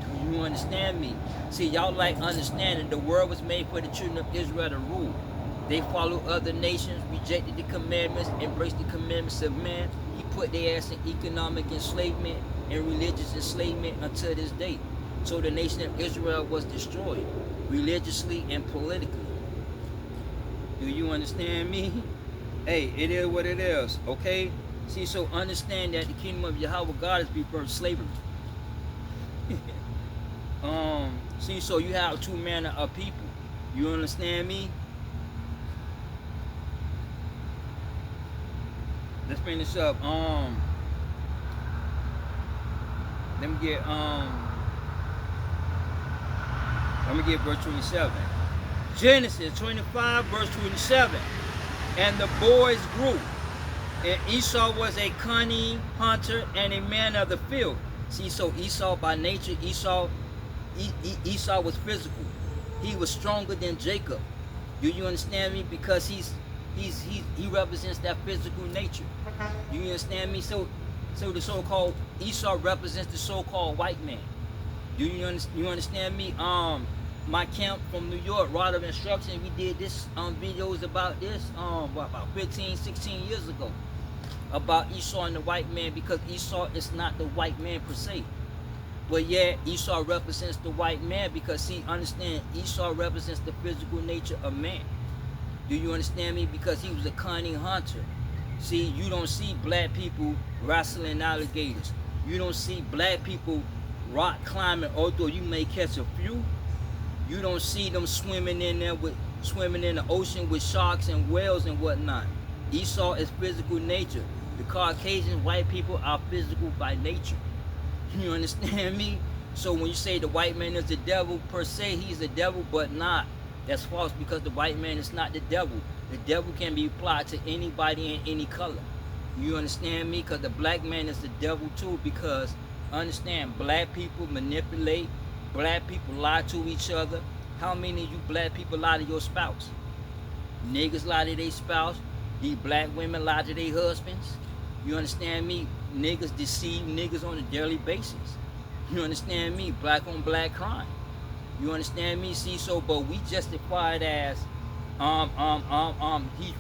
Do you understand me? See, y'all like understanding the world was made for the children of Israel to rule. They followed other nations, rejected the commandments, embraced the commandments of man. He put their ass in economic enslavement and religious enslavement until this day. So the nation of Israel was destroyed religiously and politically. Do you understand me? Hey, it is what it is, okay? See, so understand that the kingdom of Yahweh God is reversed slavery. See, so you have two manner of people. You understand me? Let's bring this up. Let me get verse 27. Genesis 25, verse 27. And the boys grew, and Esau was a cunning hunter and a man of the field. See, so Esau by nature, Esau was physical. He was stronger than Jacob. Do you understand me? Because he represents that physical nature. Do you understand me? So the so-called Esau represents the so-called white man. Do you understand me? My camp from New York, Rod of Instruction, we did this videos about this about 15, 16 years ago about Esau and the white man, because Esau is not the white man per se. But yeah, Esau represents the white man because, see, understand, Esau represents the physical nature of man. Do you understand me? Because he was a cunning hunter. See, you don't see black people wrestling alligators. You don't see black people rock climbing, although you may catch a few. You don't see them swimming in the ocean with sharks and whales and whatnot. Esau is physical nature. The Caucasian white people are physical by nature. You understand me? So when you say the white man is the devil per se, he's the devil, but not. That's false, because the white man is not the devil. The devil can be applied to anybody in any color. You understand me? Because the black man is the devil too, because understand, black people manipulate, black people lie to each other. How many of you black people lie to your spouse? Niggas lie to their spouse. These black women lie to their husbands. You understand me? Niggas deceive niggas on a daily basis. You understand me? Black on black crime. You understand me? See, so, but we justify it as he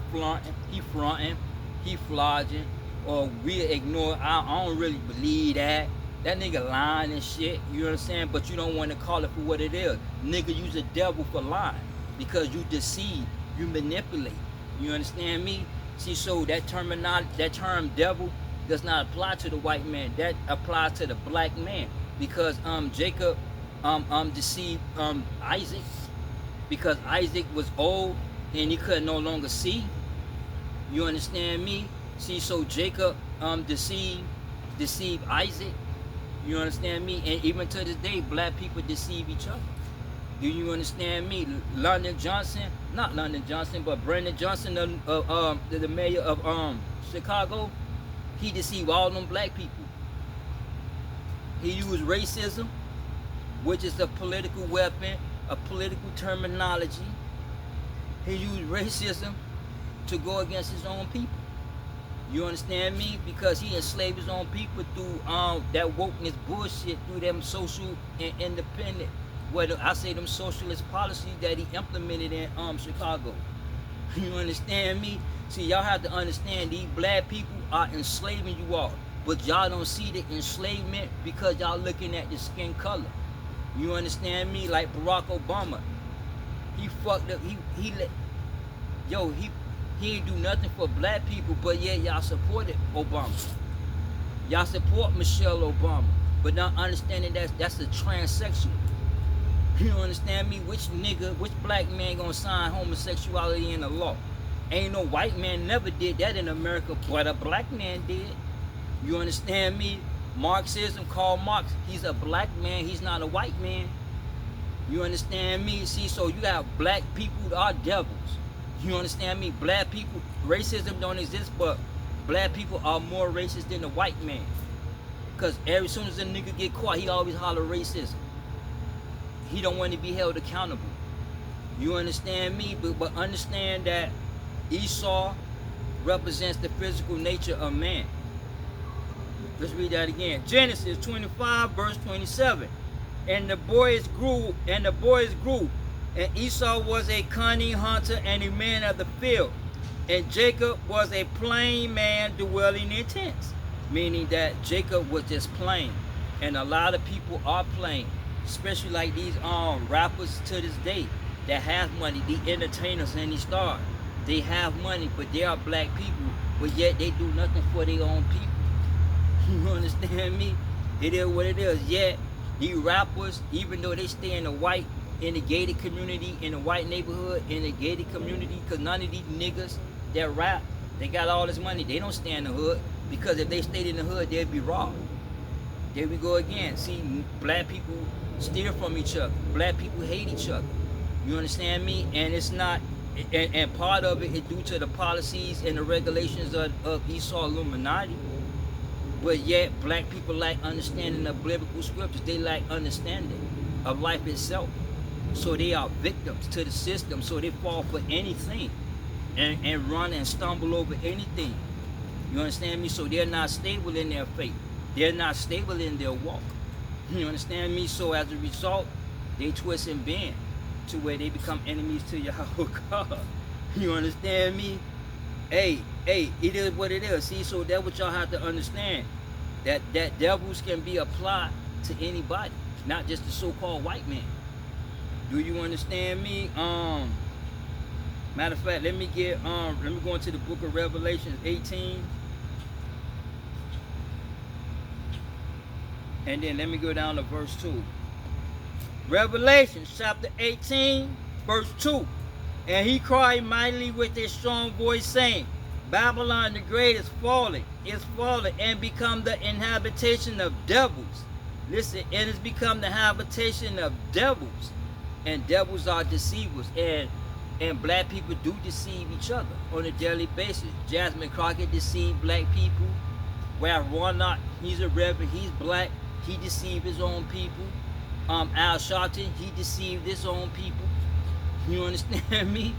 fronting, he flogging, or we ignore. I don't really believe that. That nigga lying and shit. You understand? But you don't want to call it for what it is. Nigga, use a devil for lying, because you deceive, you manipulate. You understand me? See, so that terminology, that term devil, does not apply to the white man. That applies to the black man, because Jacob deceived Isaac, because Isaac was old and he could no longer see. You understand me? See, so Jacob deceived Isaac. You understand me? And even to this day, black people deceive each other. Do you understand me? Lyndon Johnson, not Lyndon Johnson, but Brandon Johnson, the mayor of Chicago, he deceived all them black people. He used racism, which is a political weapon, a political terminology. He used racism to go against his own people. You understand me? Because he enslaved his own people through that wokeness bullshit, through them social and independent, whether I say them socialist policies that he implemented in Chicago. You understand me? See, y'all have to understand, these black people are enslaving you all, but y'all don't see the enslavement because y'all looking at the skin color. You understand me? Like Barack Obama, he fucked up. He ain't do nothing for black people, but yet y'all supported Obama. Y'all support Michelle Obama, but not understanding that's a transsexual. You understand me? Which black man gonna sign homosexuality in the law? Ain't no white man never did that in America, but a black man did. You understand me? Marxism, Karl Marx, he's a black man, he's not a white man. You understand me? See, so you got black people that are devils. You understand me? Black people, racism don't exist, but black people are more racist than the white man. Cause as soon as a nigga get caught, he always holler racism. He don't want to be held accountable. You understand me? But understand that Esau represents the physical nature of man. Let's read that again. Genesis 25, verse 27. And the boys grew, and Esau was a cunning hunter and a man of the field, and Jacob was a plain man dwelling in tents. Meaning that Jacob was just plain, and a lot of people are plain, especially like these rappers to this day that have money, the entertainers and these stars. They have money, but they are black people, but yet they do nothing for their own people. You understand me? It is what it is. Yet these rappers, even though they stay in the gated community, in the white neighborhood, in the gated community, because none of these niggas that rap, they got all this money, they don't stay in the hood, because if they stayed in the hood, they'd be robbed. There we go again. See, black people steal from each other. Black people hate each other. You understand me? And it's not, and part of it is due to the policies and the regulations of Esau Illuminati. But yet, black people lack understanding of biblical scriptures. They lack understanding of life itself. So they are victims to the system. So they fall for anything and run and stumble over anything. You understand me? So they're not stable in their faith. They're not stable in their walk. You understand me? So as a result, they twist and bend to where they become enemies to Yahweh God. You understand me? Hey, it is what it is. See, so that's what y'all have to understand. That devils can be applied to anybody, not just the so-called white man. Do you understand me? Matter of fact, let me go into the book of Revelation 18. And then let me go down to verse 2. Revelation chapter 18, verse 2. And he cried mightily with a strong voice, saying, Babylon the great is fallen, and become the inhabitation of devils. Listen, it has become the habitation of devils. And devils are deceivers. And black people do deceive each other on a daily basis. Jasmine Crockett deceived black people. Ralph Warnock, he's a reverend, he's black. He deceived his own people. Al Sharpton, he deceived his own people. You understand me?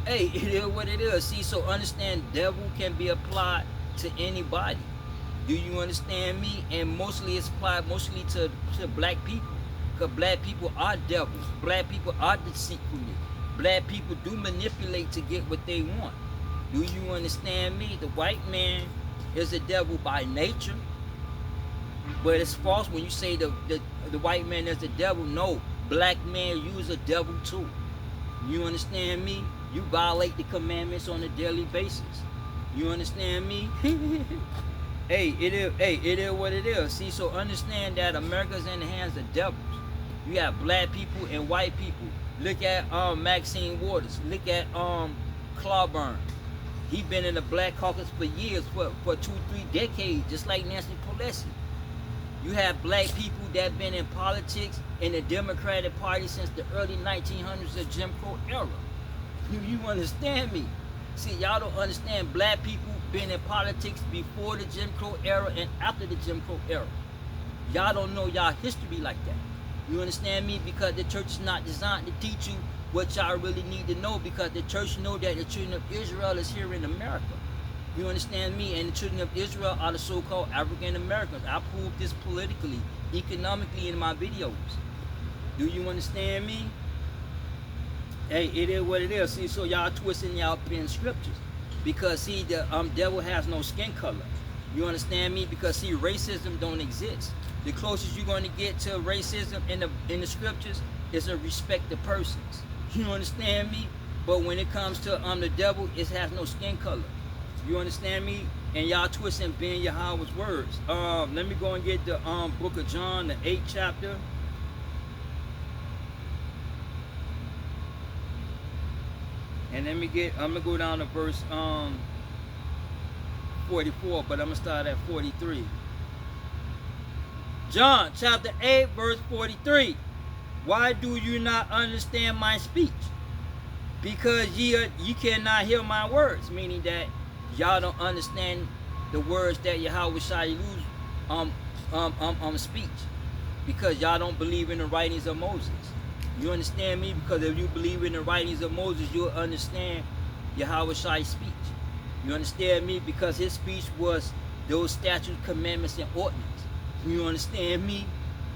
Hey, it is what it is. See, so understand, devil can be applied to anybody. Do you understand me? And mostly it's applied mostly to black people. Because black people are devils. Black people are deceitfulness. Black people do manipulate to get what they want. Do you understand me? The white man is a devil by nature. But it's false when you say the white man is the devil. No, black man use a devil too. You understand me? You violate the commandments on a daily basis. You understand me? Hey, it is what it is. See, so understand that America's in the hands of devils. You have black people and white people. Look at Maxine Waters. Look at Clauburn. He been in the Black Caucus for years, for 2-3 decades, just like Nancy Pelosi. You have black people that been in politics in the Democratic Party since the early 1900s, the Jim Crow era. You understand me? See, y'all don't understand black people been in politics before the Jim Crow era and after the Jim Crow era. Y'all don't know y'all history like that. You understand me? Because the church is not designed to teach you what y'all really need to know, because the church know that the children of Israel is here in America. You understand me? And the children of Israel are the so-called African Americans. I prove this politically, economically in my videos. Do you understand me? Hey, it is what it is. See, so y'all twisting y'all pen scriptures. Because see, the devil has no skin color. You understand me? Because see, racism don't exist. The closest you're going to get to racism in the scriptures is a respect the persons. You understand me? But when it comes to the devil, it has no skin color. You understand me? And y'all twisting Ben Yahweh's words. Let me go and get the book of John, the 8th chapter. And I'm gonna go down to verse 44, but I'm gonna start at 43. John chapter 8, verse 43. Why do you not understand my speech? Because ye cannot hear my words, meaning that y'all don't understand the words that Yahweh Shai lose speech, because y'all don't believe in the writings of Moses. You understand me? Because if you believe in the writings of Moses, you'll understand Yahweh Shai's speech. You understand me? Because his speech was those statutes, commandments, and ordinances. You understand me?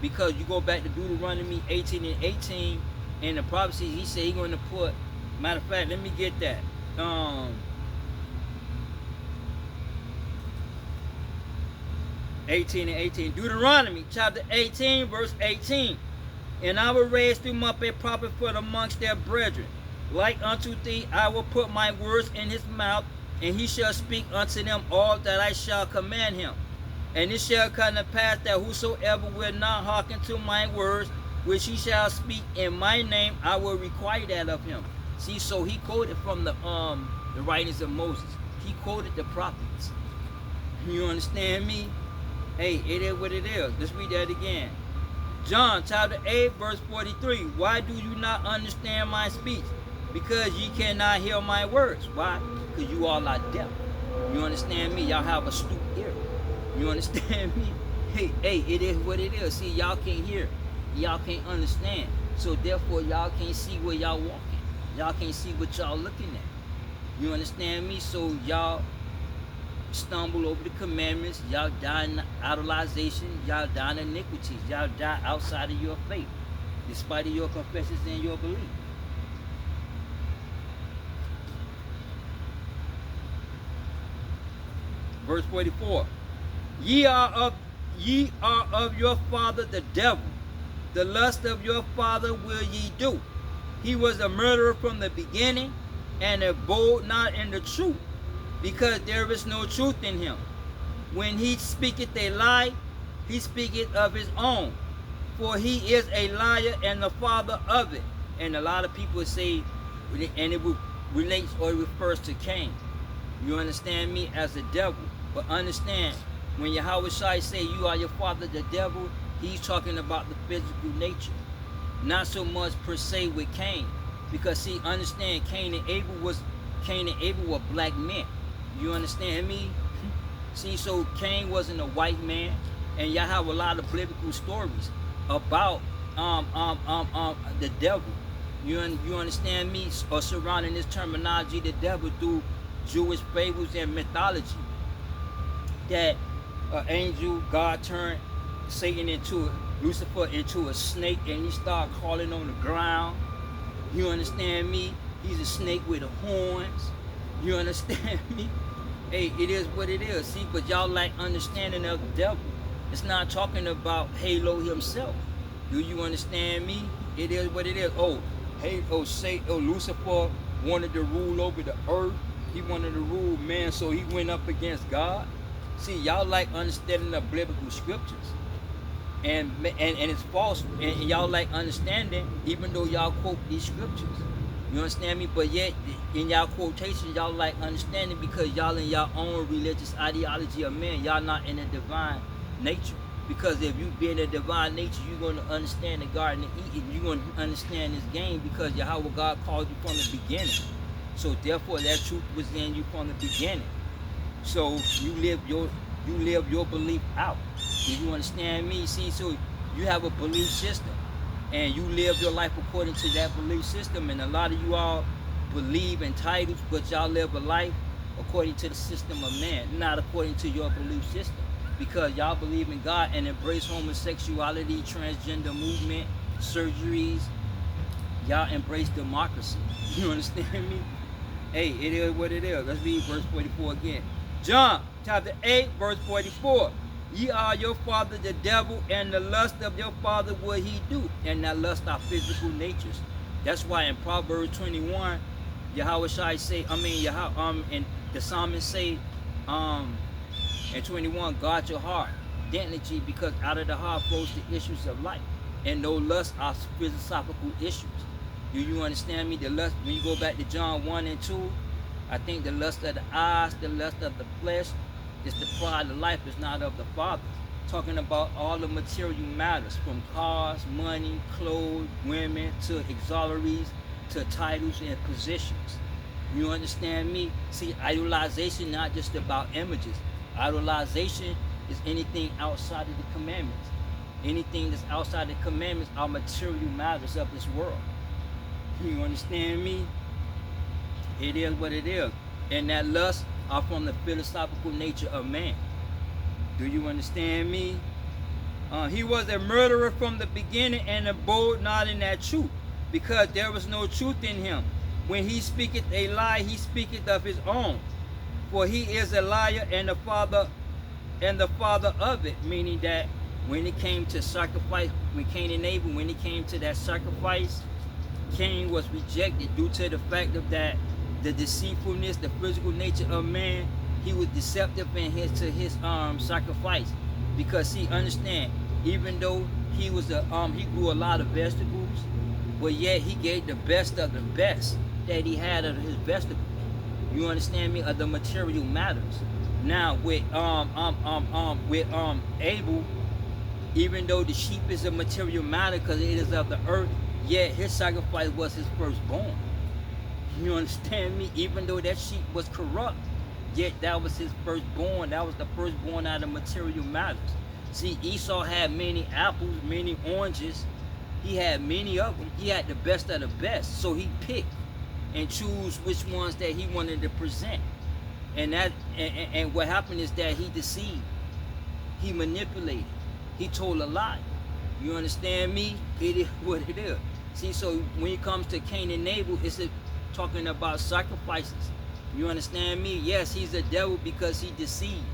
Because you go back to Deuteronomy 18 and 18, and the prophecy, he said he's going to put, matter of fact, let me get that. 18 and 18. Deuteronomy chapter 18, verse 18. And I will raise them up a prophet for amongst their brethren. Like unto thee, I will put my words in his mouth, and he shall speak unto them all that I shall command him. And it shall come to pass that whosoever will not hearken to my words, which he shall speak in my name, I will require that of him. See, so he quoted from the writings of Moses. He quoted the prophets. You understand me? Hey, it is what it is. Let's read that again. John chapter 8, verse 43. Why do you not understand my speech? Because ye cannot hear my words. Why? Because you all are deaf. You understand me? Y'all have a stupid ear. You understand me? Hey, it is what it is. See, y'all can't hear. Y'all can't understand. So therefore, y'all can't see where y'all walking. Y'all can't see what y'all looking at. You understand me? So y'all stumble over the commandments. Y'all die in idolization. Y'all die in iniquities. Y'all die outside of your faith, despite of your confessions and your belief. Verse 44. Ye are of your father the devil. The lust of your father will ye do. He was a murderer from the beginning, and abode not in the truth, because there is no truth in him. When he speaketh a lie, he speaketh of his own, for he is a liar and the father of it. And a lot of people say, and it relates or refers to Cain. You understand me? As the devil. But understand, when Yahweh Shai say you are your father the devil, he's talking about the physical nature. Not so much per se with Cain. Because see, understand, Cain and Abel were black men. You understand me? See, so Cain wasn't a white man, and y'all have a lot of biblical stories about the devil. You understand me? Or surrounding this terminology, the devil, through Jewish fables and mythology. That angel, God turned Satan Lucifer into a snake, and he started crawling on the ground. You understand me? He's a snake with the horns. You understand me? Hey, it is what it is. See, but y'all lack understanding of the devil. It's not talking about Halo himself. Do you understand me? It is what it is. Lucifer wanted to rule over the earth. He wanted to rule man, so he went up against God. See, y'all like understanding the biblical scriptures. And it's false. And y'all like understanding, even though y'all quote these scriptures. You understand me? But yet, in y'all quotation, y'all like understanding because y'all in y'all own religious ideology of man. Y'all not in a divine nature. Because if you be in a divine nature, you're going to understand the Garden of Eden. You're going to understand this game because Yahweh God called you from the beginning. So therefore, that truth was in you from the beginning. So you live your belief out. Do you understand me? See, so you have a belief system, and you live your life according to that belief system. And a lot of you all believe in titles, but y'all live a life according to the system of man, not according to your belief system. Because y'all believe in God and embrace homosexuality, transgender movement, surgeries. Y'all embrace democracy. You understand me? Hey, it is what it is. Let's read verse 44 again. John chapter 8, verse 44. Ye are your father the devil, and the lust of your father will he do. And that lust are physical natures. That's why in Proverbs 21, Yahweh Shai say, and the psalmist say, in 21, guard your heart, diligently, because out of the heart flows the issues of life. And no lust are philosophical issues. Do you understand me? The lust, when you go back to John 1 and 2, I think the lust of the eyes, the lust of the flesh, is the pride of life, is not of the Father. Talking about all the material matters, from cars, money, clothes, women, to auxiliaries, to titles and positions. You understand me? See, idolization not just about images. Idolization is anything outside of the commandments. Anything that's outside the commandments are material matters of this world. You understand me? It is what it is. And that lust are from the philosophical nature of man. Do you understand me? He was a murderer from the beginning and abode not in that truth, because there was no truth in him. When he speaketh a lie, he speaketh of his own, for he is a liar and the father of it. Meaning that when it came to sacrifice, when Cain and Abel, when it came to that sacrifice, Cain was rejected due to the fact of that the deceitfulness, the physical nature of man. He was deceptive in his sacrifice, because see, understand, even though he was he grew a lot of vegetables, but yet he gave the best of the best that he had of his vegetables. You understand me? Of the material matters. Now with Abel, even though the sheep is a material matter because it is of the earth, yet his sacrifice was his firstborn. You understand me? Even though that sheep was corrupt, yet that was his firstborn. That was the firstborn out of material matters. See, Esau had many apples, many oranges. He had many of them. He had the best of the best. So he picked and chose which ones that he wanted to present. And what happened is that he deceived. He manipulated. He told a lie. You understand me? It is what it is. See, so when it comes to Cain and Abel, it's talking about sacrifices. You understand me? Yes, he's a devil because he deceived.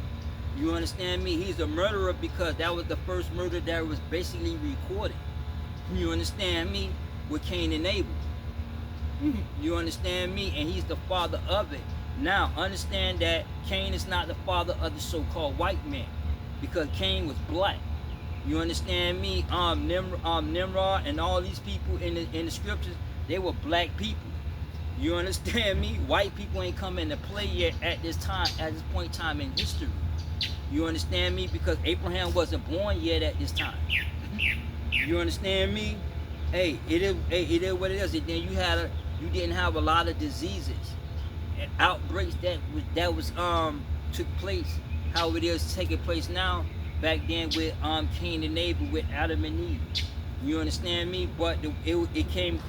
You understand me? He's a murderer because that was the first murder that was basically recorded. You understand me? With Cain and Abel. You understand me? And he's the father of it. Now, understand that Cain is not the father of the so-called white man, because Cain was black. You understand me? Nimrod and all these people in the scriptures, they were black people. You understand me? White people ain't come into play yet at this time, at this point in time in history. You understand me? Because Abraham wasn't born yet at this time. You understand me? Hey, it is what it is. And then you didn't have a lot of diseases and outbreaks that was took place how it is taking place now. Back then with Cain and Abel, with Adam and Eve. You understand me? But it came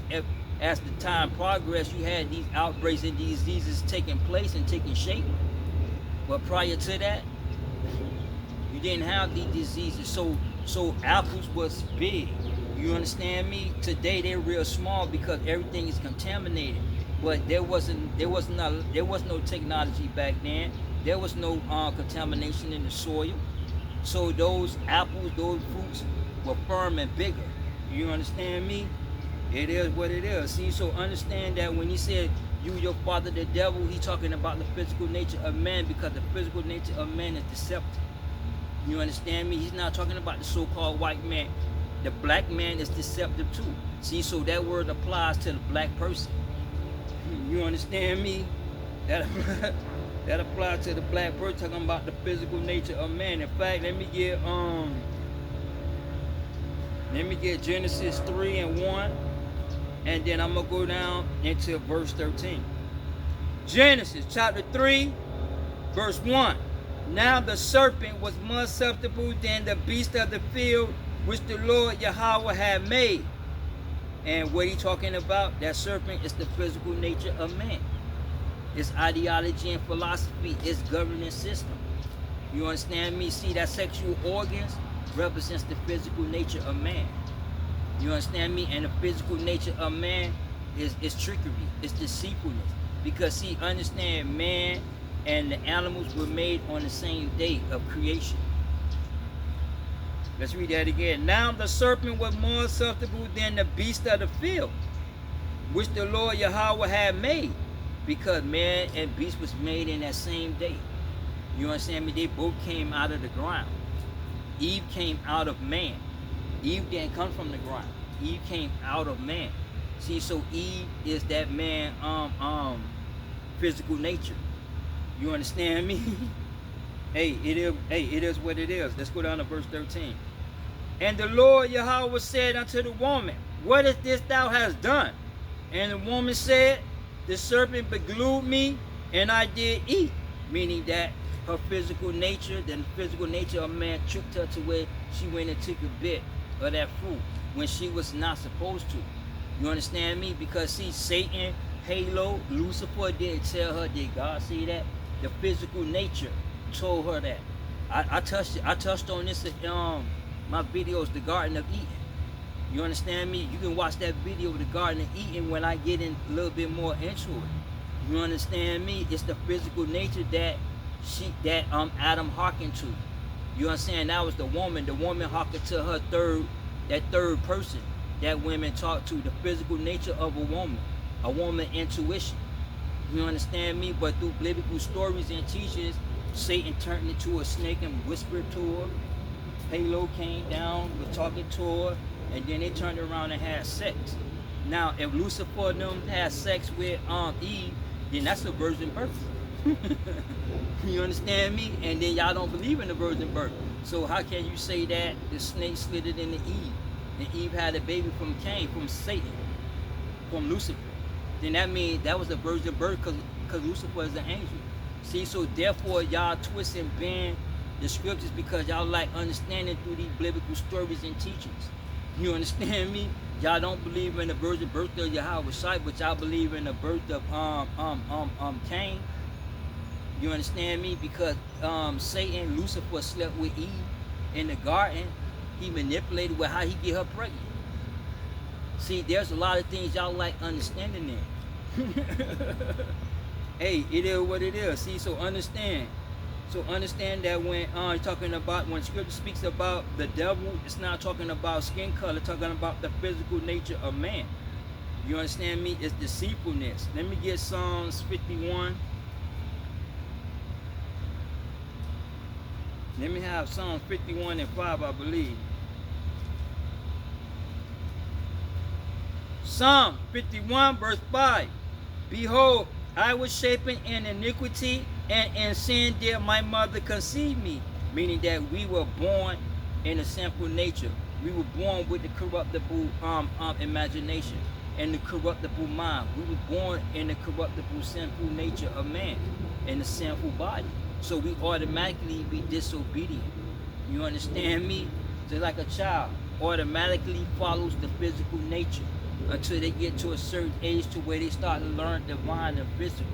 as the time progressed. You had these outbreaks and these diseases taking place and taking shape. But prior to that, you didn't have these diseases. So apples was big. You understand me? Today they're real small because everything is contaminated. But there was no technology back then. There was no contamination in the soil. So those apples, those fruits were firm and bigger. You understand me? It is what it is. See, so understand that when he said, you, your father, the devil, he's talking about the physical nature of man, because the physical nature of man is deceptive. You understand me? He's not talking about the so-called white man. The black man is deceptive too. See, so that word applies to the black person. You understand me? That applies to the black person, talking about the physical nature of man. In fact, let me get Genesis 3:1, and then I'm gonna go down into verse 13. Genesis chapter 3, verse 1. Now the serpent was more susceptible than the beast of the field, which the Lord Yahweh had made. And what he talking about? That serpent is the physical nature of man. It's ideology and philosophy. It's governance system. You understand me? See, that sexual organs represents the physical nature of man. You understand me? And the physical nature of man is trickery. It's deceitfulness. Because see, understand, man and the animals were made on the same day of creation. Let's read that again. Now the serpent was more susceptible than the beast of the field, which the Lord Yahweh had made. Because man and beast was made in that same day. You understand me? They both came out of the ground. Eve came out of man. Eve didn't come from the ground. Eve came out of man. See, so Eve is that man physical nature. You understand me? It is what it is. Let's go down to verse 13. And the Lord Yahweh said unto the woman, what is this thou hast done? And the woman said, the serpent beguiled me, and I did eat. Meaning that her physical nature, the physical nature of man tricked her to where she went and took a bit of that fruit when she was not supposed to. You understand me? Because see, Satan, Halo, Lucifer didn't tell her, did God say that? The physical nature told her that. I touched on this in my videos, the Garden of Eden. You understand me? You can watch that video of the Garden of Eden when I get in a little bit more into it. You understand me? It's the physical nature that Adam hearkened to. You understand? That was the woman. The woman hearkened to her third person that women talk to. The physical nature of a woman intuition. You understand me? But through biblical stories and teachings, Satan turned into a snake and whispered to her. Halo came down, was talking to her, and then they turned around and had sex. Now, if Lucifer and them had sex with Eve, then that's a virgin birth. You understand me? And then y'all don't believe in the virgin birth. So how can you say that the snake slid it into Eve, and Eve had a baby from Cain, from Satan, from Lucifer? Then that means that was a virgin birth because Lucifer is an angel. See, so therefore y'all twist and bend the scriptures because y'all like understanding through these biblical stories and teachings. You understand me? Y'all don't believe in the virgin birth of Yahweh Shai, but y'all believe in the birth of Cain. You understand me? Because Satan, Lucifer slept with Eve in the garden. He manipulated with how he get her pregnant. See, there's a lot of things y'all like understanding there. Hey, it is what it is. See, so understand. So understand that when talking about, when scripture speaks about the devil, it's not talking about skin color, it's talking about the physical nature of man. You understand me? It's deceitfulness. Let me get Psalms 51. Let me have Psalms 51 and 5, I believe. Psalm 51 verse 5. Behold, I was shapen in iniquity, and in sin did my mother conceive me. Meaning that we were born in a sinful nature. We were born with the corruptible imagination and the corruptible mind. We were born in the corruptible sinful nature of man, in the sinful body. So we automatically be disobedient. You understand me? Just like a child automatically follows the physical nature until they get to a certain age to where they start to learn divine and physical.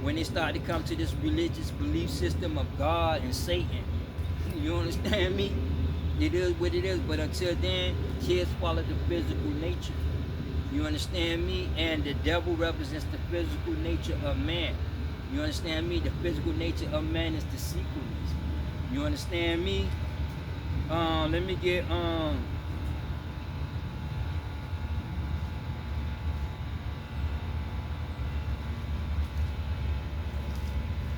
When they start to come to this religious belief system of God and Satan. You understand me? It is what it is. But until then, kids follow the physical nature. You understand me? And the devil represents the physical nature of man. You understand me? The physical nature of man is deceitfulness. You understand me? Let me get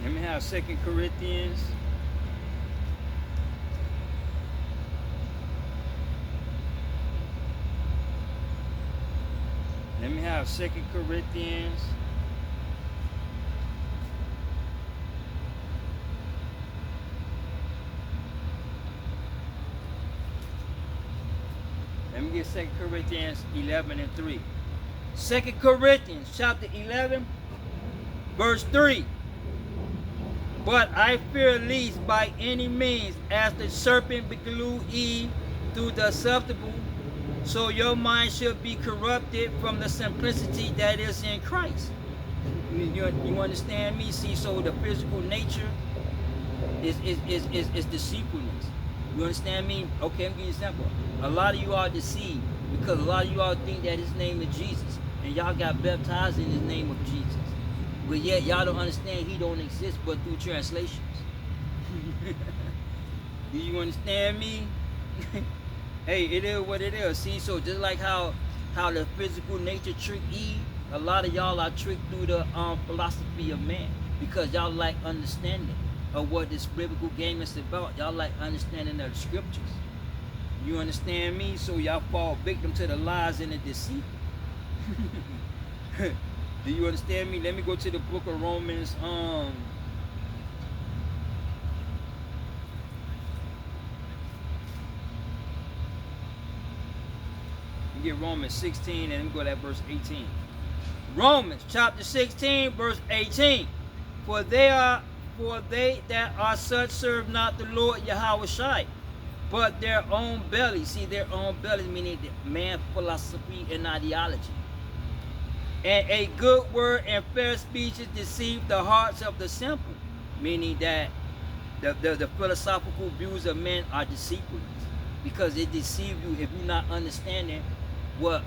let me have 2 Corinthians. Let me have 2 Corinthians. Let me get 2 Corinthians 11 and 3. 2 Corinthians chapter 11, verse 3. But I fear lest by any means, as the serpent beguiled Eve through the acceptable, so your mind should be corrupted from the simplicity that is in Christ. You understand me? See, so the physical nature is deceitfulness. You understand me? Okay, I'm giving you an example. A lot of you are deceived because a lot of you all think that his name is Jesus, and y'all got baptized in his name of Jesus. But yet y'all don't understand he don't exist but through translations. Do you understand me? Hey, it is what it is. See, so just like how the physical nature tricked Eve, a lot of y'all are tricked through the philosophy of man because y'all lack understanding of what this biblical game is about. Y'all lack understanding of the scriptures. You understand me? So y'all fall victim to the lies and the deceit. Do you understand me? Let me go to the book of Romans. Get Romans 16 and let me go to that verse 18. Romans chapter 16, verse 18. For they that are such serve not the Lord Yahweh Shai, but their own belly. See, their own belly meaning man philosophy and ideology. And a good word and fair speeches deceive the hearts of the simple, meaning that the philosophical views of men are deceitful, because it deceive you if you're not understanding what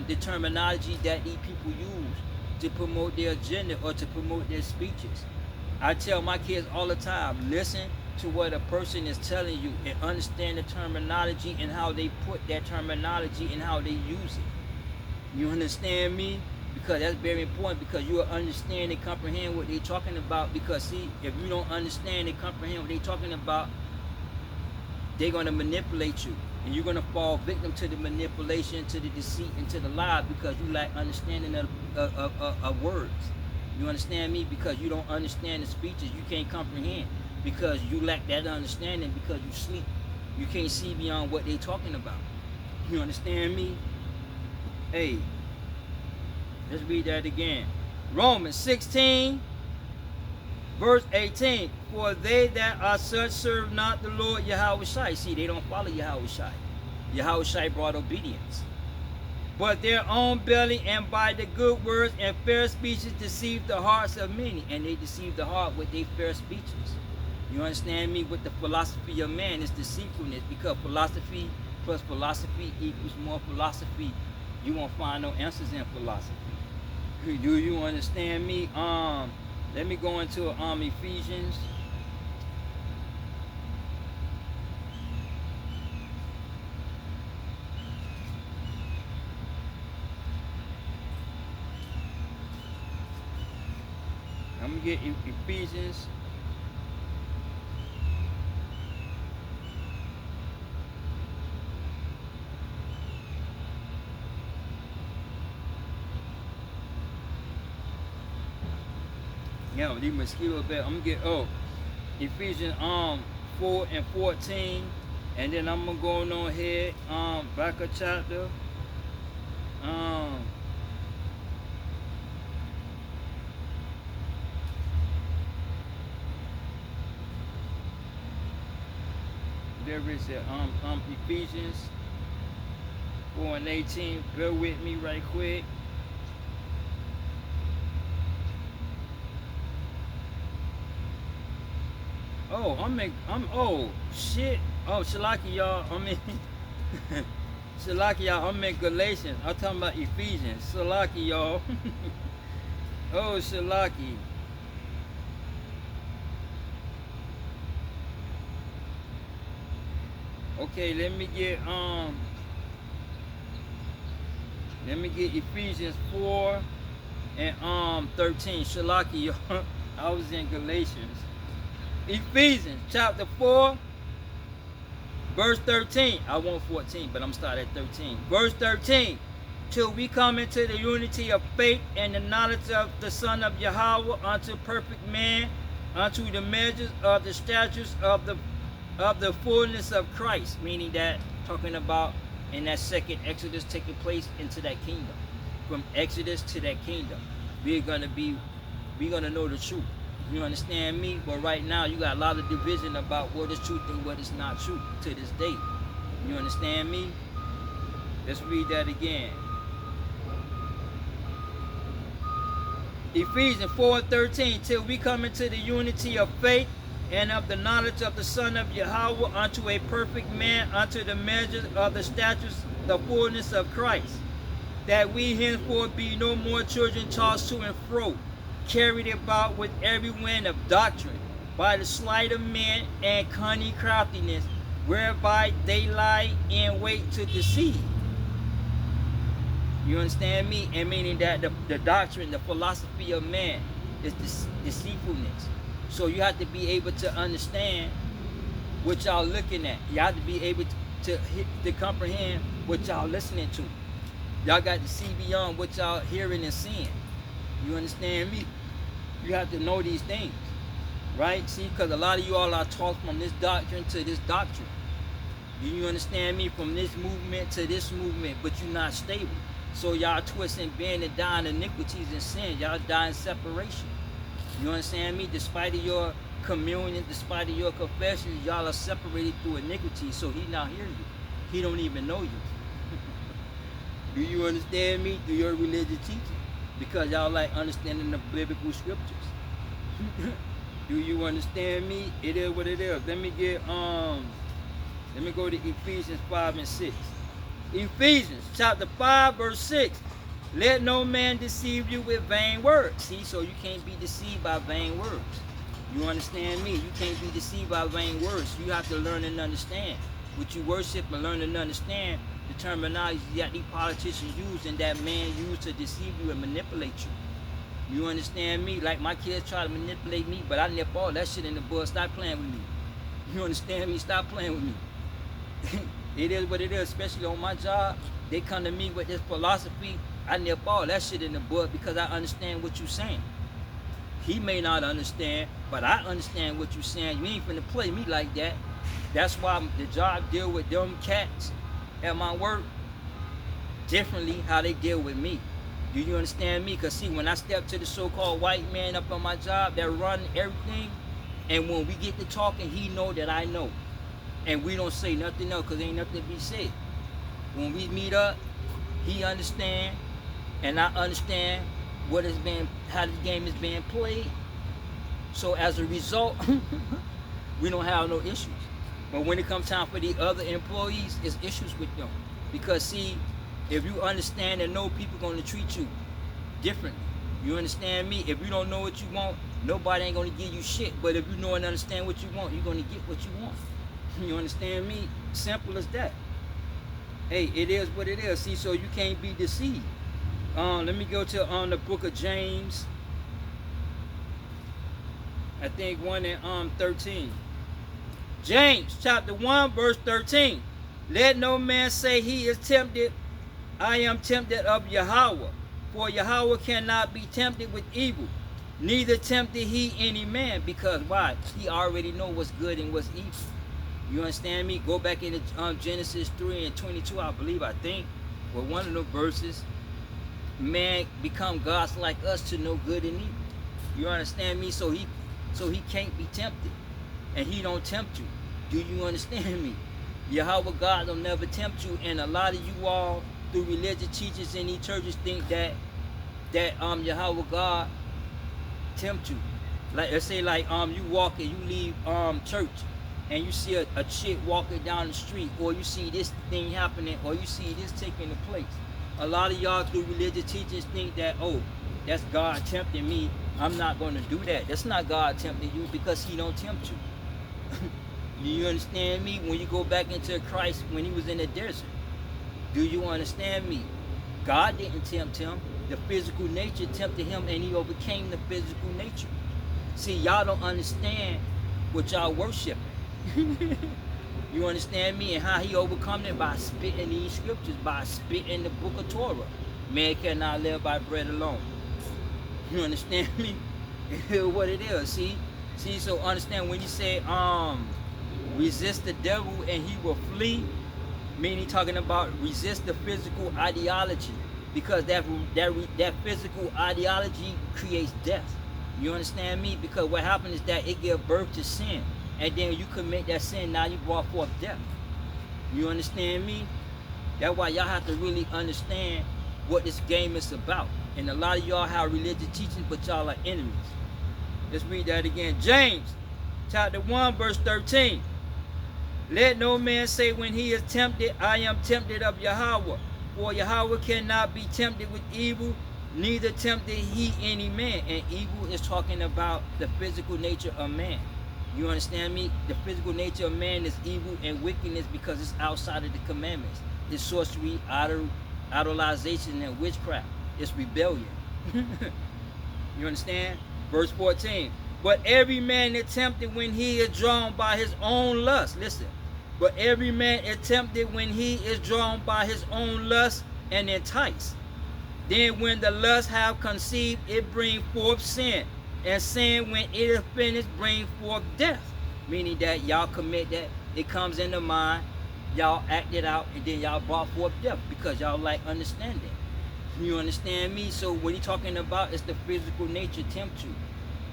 the terminology that these people use to promote their agenda or to promote their speeches. I tell my kids all the time, listen to what a person is telling you and understand the terminology and how they put that terminology and how they use it. You understand me? Because that's very important, because you will understand and comprehend what they're talking about. Because see, if you don't understand and comprehend what they're talking about, they're going to manipulate you, and you're going to fall victim to the manipulation, to the deceit, and to the lie, because you lack understanding of words. You understand me? Because you don't understand the speeches, you can't comprehend, because you lack that understanding, because you sleep. You can't see beyond what they're talking about. You understand me? Hey, let's read that again. Romans 16, verse 18. For they that are such serve not the Lord Yahweh Shai. See, they don't follow Yahweh Shai. Yahweh Shai brought obedience. But their own belly, and by the good words and fair speeches deceive the hearts of many. And they deceive the heart with their fair speeches. You understand me? With the philosophy of man is deceitfulness, because philosophy plus philosophy equals more philosophy. You won't find no answers in philosophy. Do you understand me? Let me go into Ephesians. I'm gonna get Ephesians. Yeah, these mosquito bed. I'm gonna get Ephesians 4 and 14, and then I'm gonna go on ahead back a chapter. There is a Ephesians 4 and 18. Bear with me right quick. Oh, oh shit. Oh, Shalaki y'all. Shalaki y'all, I'm in Galatians. I'm talking about Ephesians. Shalaki y'all. Oh, Shalaki. Okay, let me get Ephesians 4 and 13. Shalaki y'all. I was in Galatians. Ephesians chapter 4, verse 13. I want 14, but I'm starting at 13. Verse 13. Till we come into the unity of faith and the knowledge of the Son of Yahweh, unto perfect man, unto the measures of the statutes of the fullness of Christ. Meaning that, talking about in that second Exodus taking place into that kingdom. From Exodus to that kingdom, we're gonna know the truth. You understand me? But right now you got a lot of division about what is truth and what is not truth to this day. You understand me? Let's read that again. Ephesians 4:13. Till we come into the unity of faith and of the knowledge of the Son of Yahweh, unto a perfect man, unto the measure of the statutes, the fullness of Christ, that we henceforth be no more children tossed to and fro, carried about with every wind of doctrine, by the sleight of men and cunning craftiness, whereby they lie in wait to deceive. You understand me? And meaning that the doctrine, the philosophy of man is deceitfulness. So you have to be able to understand what y'all looking at. You have to be able to comprehend what y'all listening to. Y'all got to see beyond what y'all hearing and seeing. You understand me? You have to know these things, right? See, because a lot of you all are taught from this doctrine to this doctrine. You understand me? From this movement to this movement, but you're not stable. So y'all twist and bend and die in iniquities and sin. Y'all die in separation. You understand me? Despite of your communion, despite of your confessions, y'all are separated through iniquity. So he not hear you. He don't even know you. Do you understand me? Through your religious teaching. Because y'all like understanding the biblical scriptures. Do you understand me? It is what it is. Let me go to Ephesians 5 and 6. Ephesians chapter 5 verse 6. Let no man deceive you with vain words. See, so you can't be deceived by vain words. You understand me? You can't be deceived by vain words. You have to learn and understand what you worship and learn and understand the terminology that these politicians use and that man used to deceive you and manipulate you. You understand me? Like my kids try to manipulate me, but I nip all that shit in the bud. Stop playing with me. You understand me? Stop playing with me. It is what it is, especially on my job. They come to me with this philosophy. I nip all that shit in the bud because I understand what you're saying. He may not understand, but I understand what you're saying. You ain't finna play me like that. That's why the job deal with them cats at my work differently how they deal with me. Do you understand me? Because see, when I step to the so-called white man up on my job that run everything, and when we get to talking, he know that I know. And we don't say nothing else because ain't nothing to be said. When we meet up, he understand, and I understand what is being, how this game is being played. So as a result, we don't have no issues. But when it comes time for the other employees, it's issues with them. Because see, if you understand and know people going to treat you differently. You understand me? If you don't know what you want, nobody ain't going to give you shit. But if you know and understand what you want, you're going to get what you want. You understand me? Simple as that. Hey, it is what it is. See, so you can't be deceived. Let me go to the book of James. I think 1 and 13. James chapter 1 verse 13. Let no man say he is tempted. I am tempted of Yahweh. For Yahweh cannot be tempted with evil. Neither tempted he any man. Because why? He already know what's good and what's evil. You understand me? Go back into Genesis 3 and 22, I think. With one of the verses. Man become gods like us to know good and evil. You understand me? So he can't be tempted. And he don't tempt you. Do you understand me? Yahweh God will never tempt you. And a lot of you all, through religious teachers in these churches, think that Yahweh God tempt you. Like let's say like you walk and you leave church and you see a chick walking down the street, or you see this thing happening, or you see this taking place. A lot of y'all through religious teachers think that, oh, that's God tempting me. I'm not going to do that. That's not God tempting you, because he don't tempt you. Do you understand me? When you go back into Christ when he was in the desert, do you understand me? God didn't tempt him. The physical nature tempted him, and he overcame the physical nature. See, y'all don't understand what y'all worshiping. You understand me? And how he overcome it? By spitting these scriptures, by spitting the book of Torah. Man cannot live by bread alone. You understand me? It is what it is. See, so understand when you say resist the devil and he will flee, meaning talking about resist the physical ideology, because that physical ideology creates death. You understand me? Because what happens is that it gives birth to sin, and then you commit that sin, now you brought forth death. You understand me? That's why y'all have to really understand what this game is about. And a lot of y'all have religious teachings, but y'all are enemies. Let's read that again. James chapter 1 verse 13. Let no man say when he is tempted, I am tempted of Yahweh. For Yahweh cannot be tempted with evil, neither tempted he any man. And evil is talking about the physical nature of man. You understand me? The physical nature of man is evil and wickedness because it's outside of the commandments. It's sorcery, idolization, and witchcraft. It's rebellion. You understand? Verse 14. But every man is tempted when he is drawn by his own lust. Listen. But every man is tempted when he is drawn by his own lust and enticed. Then when the lust have conceived, it bring forth sin. And sin, when it is finished, bring forth death. Meaning that y'all commit that. It comes in the mind. Y'all act it out. And then y'all brought forth death. Because y'all like understanding. You understand me? So what he talking about is the physical nature tempt you.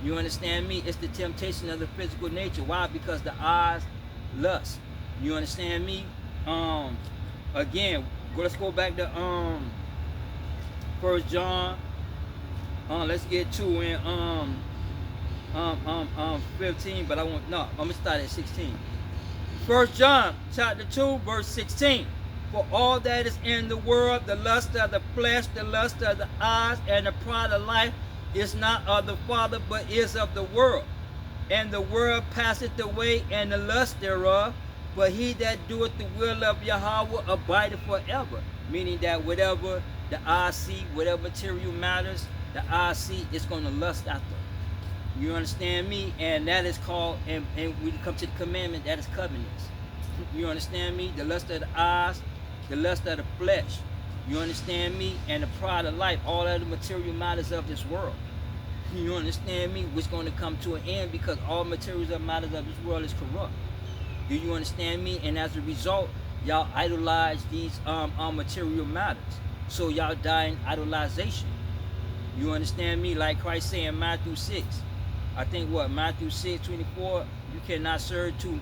You understand me? It's the temptation of the physical nature. Why? Because the eyes lust. You understand me? Again, let's go back to 1 John. Let's get to in 15, but I won't. No, I'm gonna start at 16. 1 John chapter 2 verse 16. For all that is in the world, the lust of the flesh, the lust of the eyes, and the pride of life, is not of the Father, but is of the world. And the world passeth away, and the lust thereof. But he that doeth the will of Yahweh abideth forever. Meaning that whatever the eye see, whatever material matters, the eye see, it's going to lust after. You understand me? And that is called, and when you come to the commandment, that is covenants. You understand me? The lust of the eyes, the lust of the flesh. You understand me? And the pride of life, all of the material matters of this world. You understand me? Which is going to come to an end because all materials of matters of this world is corrupt. Do you understand me? And as a result, y'all idolize these material matters. So y'all die in idolization. You understand me? Like Christ saying in Matthew 6. I think what? Matthew 6:24. You cannot serve two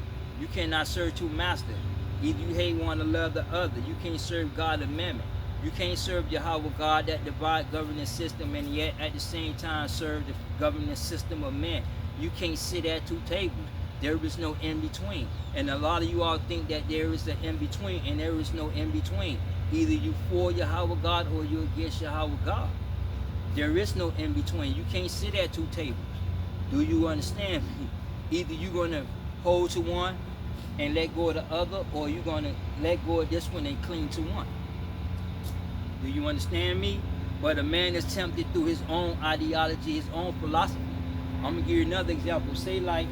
masters. Either you hate one or love the other. You can't serve God and mammon. You can't serve Yahweh God, that divine governance system, and yet at the same time serve the governance system of man. You can't sit at two tables. There is no in-between. And a lot of you all think that there is an in-between, and there is no in-between. Either you for Yahweh God or you're against Yahweh God. There is no in-between. You can't sit at two tables. Do you understand me? Either you're going to hold to one and let go of the other, or you're going to let go of this one and cling to one. Do you understand me? But a man is tempted through his own ideology, his own philosophy. I'm going to give you another example. Say like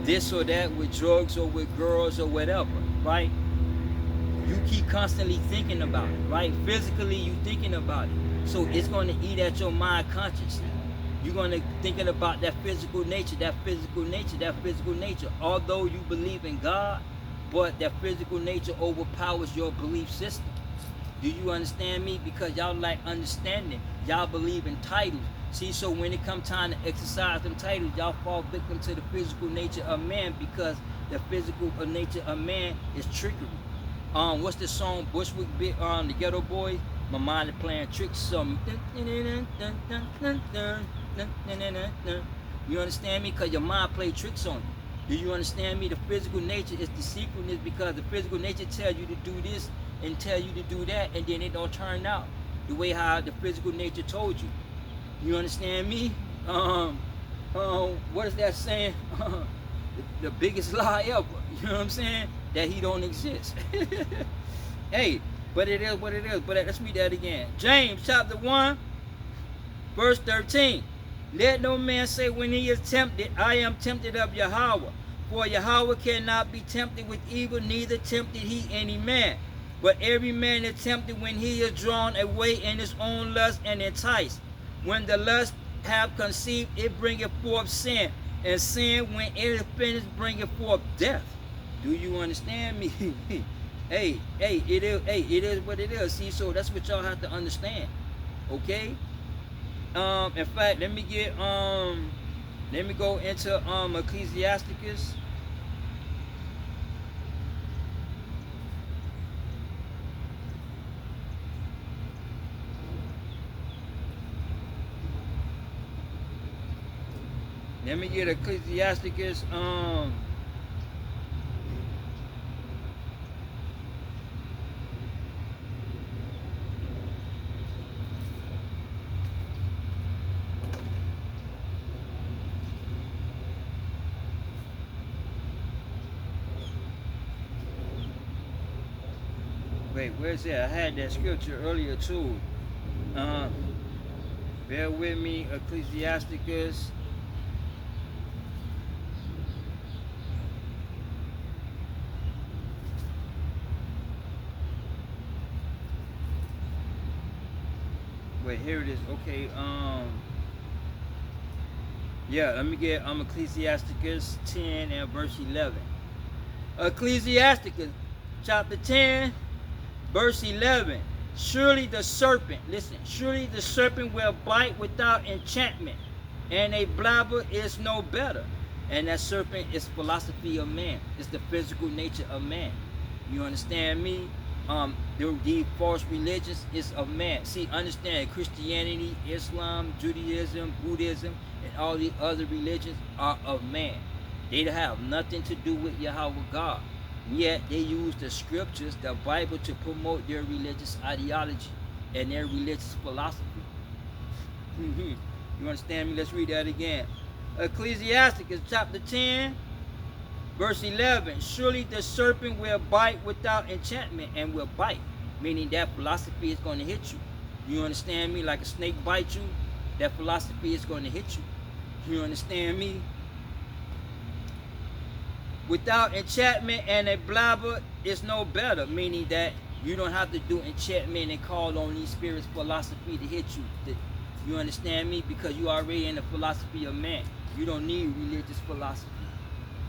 this or that with drugs or with girls or whatever, right? You keep constantly thinking about it, right? Physically, you thinking about it. So it's going to eat at your mind consciously. You're going to thinking about that physical nature, that physical nature, that physical nature. Although you believe in God, but that physical nature overpowers your belief system. Do you understand me? Because y'all like understanding. Y'all believe in titles. See, so when it come time to exercise them titles, y'all fall victim to the physical nature of man, because the physical nature of man is trickery. What's the song Bushwick bit the Ghetto Boys? My mind is playing tricks. Some you understand me? Because your mind play tricks on you. Do you understand me? The physical nature is deceitfulness, because the physical nature tell you to do this and tell you to do that, and then it don't turn out the way how the physical nature told you. You understand me? What is that saying? The biggest lie ever. You know what I'm saying? That he don't exist. Hey, but it is what it is. But let's read that again. James chapter 1, verse 13. Let no man say when he is tempted, I am tempted of Yahweh. For Yahweh cannot be tempted with evil, neither tempted he any man. But every man is tempted when he is drawn away in his own lust and enticed. When the lust have conceived, it bringeth forth sin. And sin, when it is finished, bringeth forth death. Do you understand me? It is what it is. See, so that's what y'all have to understand. Okay? In fact, let me go into Ecclesiasticus. Let me get Ecclesiasticus. Wait, where's that? I had that scripture earlier too. Bear with me, Ecclesiasticus. Wait, here it is. Okay, yeah, let me get Ecclesiasticus 10 and verse 11. Ecclesiasticus chapter 10, verse 11. Surely the serpent, listen, surely the serpent will bite without enchantment, and a blabber is no better. And that serpent is philosophy of man. It's the physical nature of man. You understand me? The false religions is of man. See, understand Christianity, Islam, Judaism, Buddhism, and all the other religions are of man. They have nothing to do with Yahweh God. Yet they use the scriptures, the Bible, to promote their religious ideology and their religious philosophy. You understand me? Let's read that again. Ecclesiasticus chapter 10, verse 11. Surely the serpent will bite without enchantment, and will bite, meaning that philosophy is going to hit you. You understand me? Like a snake bites you, that philosophy is going to hit you. You understand me? Without enchantment, and a blabber is no better, meaning that you don't have to do enchantment and call on these spirits' philosophy to hit you. You understand me? Because you are already in the philosophy of man. You don't need religious philosophy.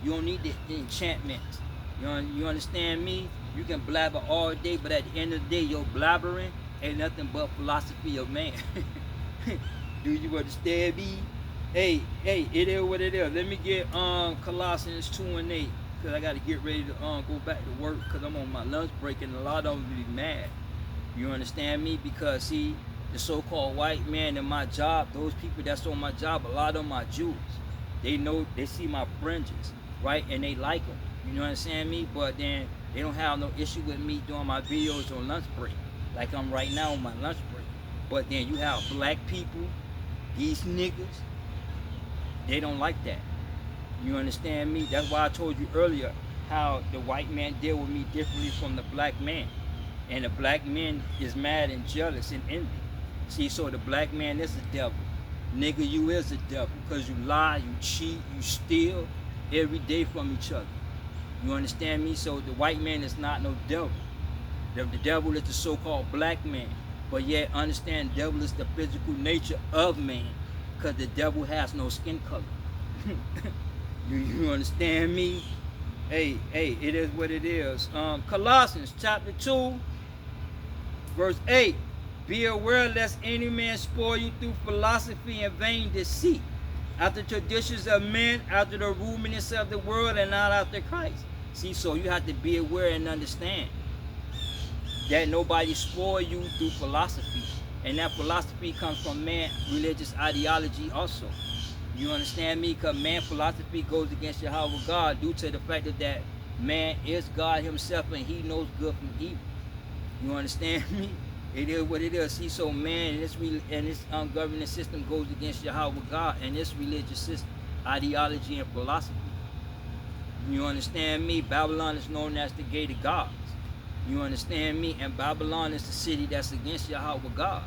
You don't need the enchantment. You understand me? You can blabber all day, but at the end of the day, your blabbering ain't nothing but philosophy of man. Do you understand me? Hey, it is what it is. Let me get Colossians 2:8, because I got to get ready to go back to work, because I'm on my lunch break, and a lot of them be mad. You understand me? Because, see, the so-called white man in my job, those people that's on my job, a lot of them are Jews. They know, they see my fringes, right? And they like them. You understand me? But then they don't have no issue with me doing my videos on lunch break, like I'm right now on my lunch break. But then you have black people, these niggas, they don't like that. You understand me? That's why I told you earlier how the white man deal with me differently from the black man. And the black man is mad and jealous and envy. See, so the black man is the devil. Nigga, you is the devil, because you lie, you cheat, you steal every day from each other. You understand me? So the white man is not no devil. The devil is the so-called black man. But yet understand, devil is the physical nature of man, because the devil has no skin color. You understand me? Hey, it is what it is. Colossians chapter 2, verse 8. Be aware lest any man spoil you through philosophy and vain deceit, after traditions of men, after the rudiments of the world, and not after Christ. See, so you have to be aware and understand that nobody spoil you through philosophy. And that philosophy comes from man religious ideology also. You understand me? Because man philosophy goes against Yahweh God, due to the fact that man is God himself and he knows good from evil. You understand me? It is what it is. See, so man and this governing system goes against Yahweh God and this religious system, ideology and philosophy. You understand me? Babylon is known as the gate of gods. You understand me? And Babylon is the city that's against Yahweh God.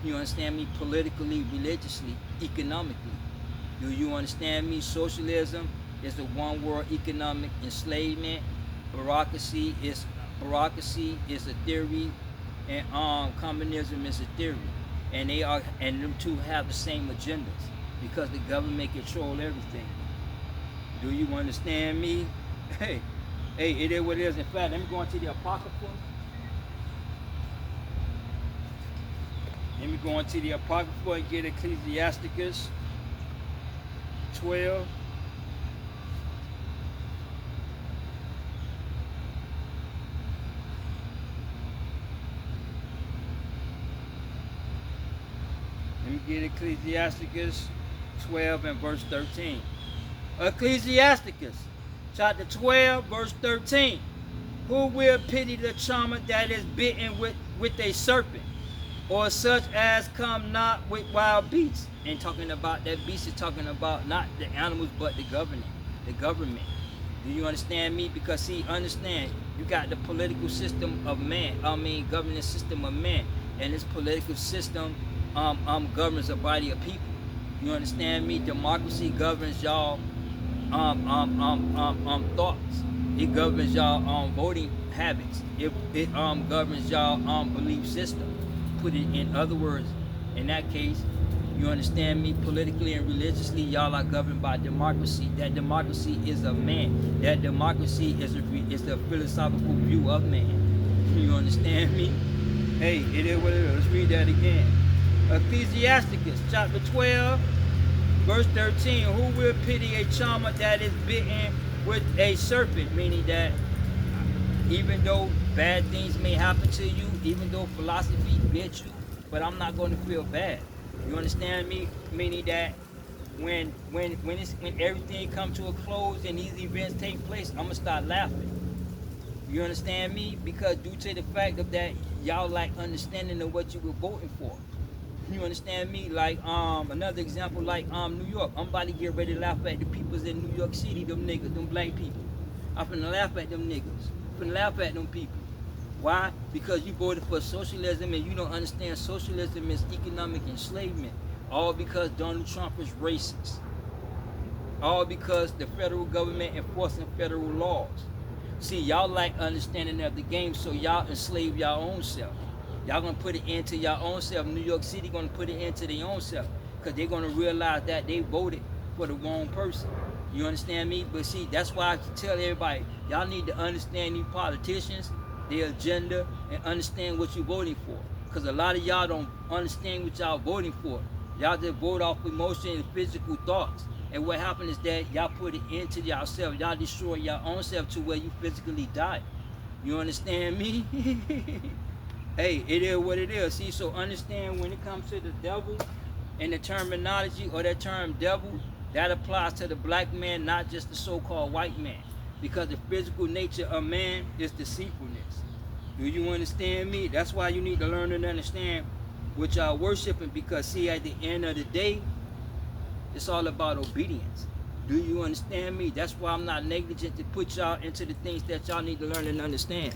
You understand me? Politically, religiously, economically. Do you understand me? Socialism is the one world economic enslavement. Bureaucracy is a theory, and communism is a theory. And them two have the same agendas, because the government control everything. Do you understand me? Hey, it is what it is. In fact, let me go into the Apocrypha. Let me go into the Apocrypha and get Ecclesiasticus 12. Let me get Ecclesiasticus 12 and verse 13. Ecclesiasticus chapter 12, verse 13. Who will pity the charmer that is bitten with a serpent, or such as come not with wild beasts? And talking about that beast is talking about not the animals, but the government. Do you understand me? Because see, understand, you got the political system of man. Governing system of man, and this political system governs a body of people. You understand me? Democracy governs y'all thoughts. It governs y'all voting habits. It governs y'all belief system. Put it in other words, in that case, you understand me? Politically and religiously, y'all are governed by democracy. That democracy is of man. That democracy is the philosophical view of man. You understand me? Hey, it is what it is. Let's read that again. Ecclesiasticus chapter 12, verse 13. Who will pity a charmer that is bitten with a serpent? Meaning that even though bad things may happen to you, even though philosophy bit you, but I'm not going to feel bad. You understand me? Meaning that when everything comes to a close and these events take place, I'm gonna start laughing. You understand me? Because due to the fact of that, y'all like understanding of what you were voting for. You understand me? Like another example, like New York. I'm about to get ready to laugh at the peoples in New York City, them niggas, them black people. I'm finna laugh at them niggas. I'm finna laugh at them people. Why? Because you voted for socialism and you don't understand socialism is economic enslavement. All because Donald Trump is racist. All because the federal government enforcing federal laws. See, y'all like understanding of the game, so y'all enslave y'all own self. Y'all gonna put it into your own self. New York City gonna put it into their own self, cause they're gonna realize that they voted for the wrong person. You understand me? But see, that's why I tell everybody, y'all need to understand these politicians, their agenda, and understand what you're voting for. Cause a lot of y'all don't understand what y'all voting for. Y'all just vote off emotion and physical thoughts. And what happened is that y'all put it into yourself. Y'all destroy your own self to where you physically die. You understand me? Hey, it is what it is. See, so understand when it comes to the devil and the terminology or that term devil, that applies to the black man, not just the so-called white man. Because the physical nature of man is deceitfulness. Do you understand me? That's why you need to learn and understand what y'all worshiping, because see, at the end of the day, it's all about obedience. Do you understand me? That's why I'm not negligent to put y'all into the things that y'all need to learn and understand.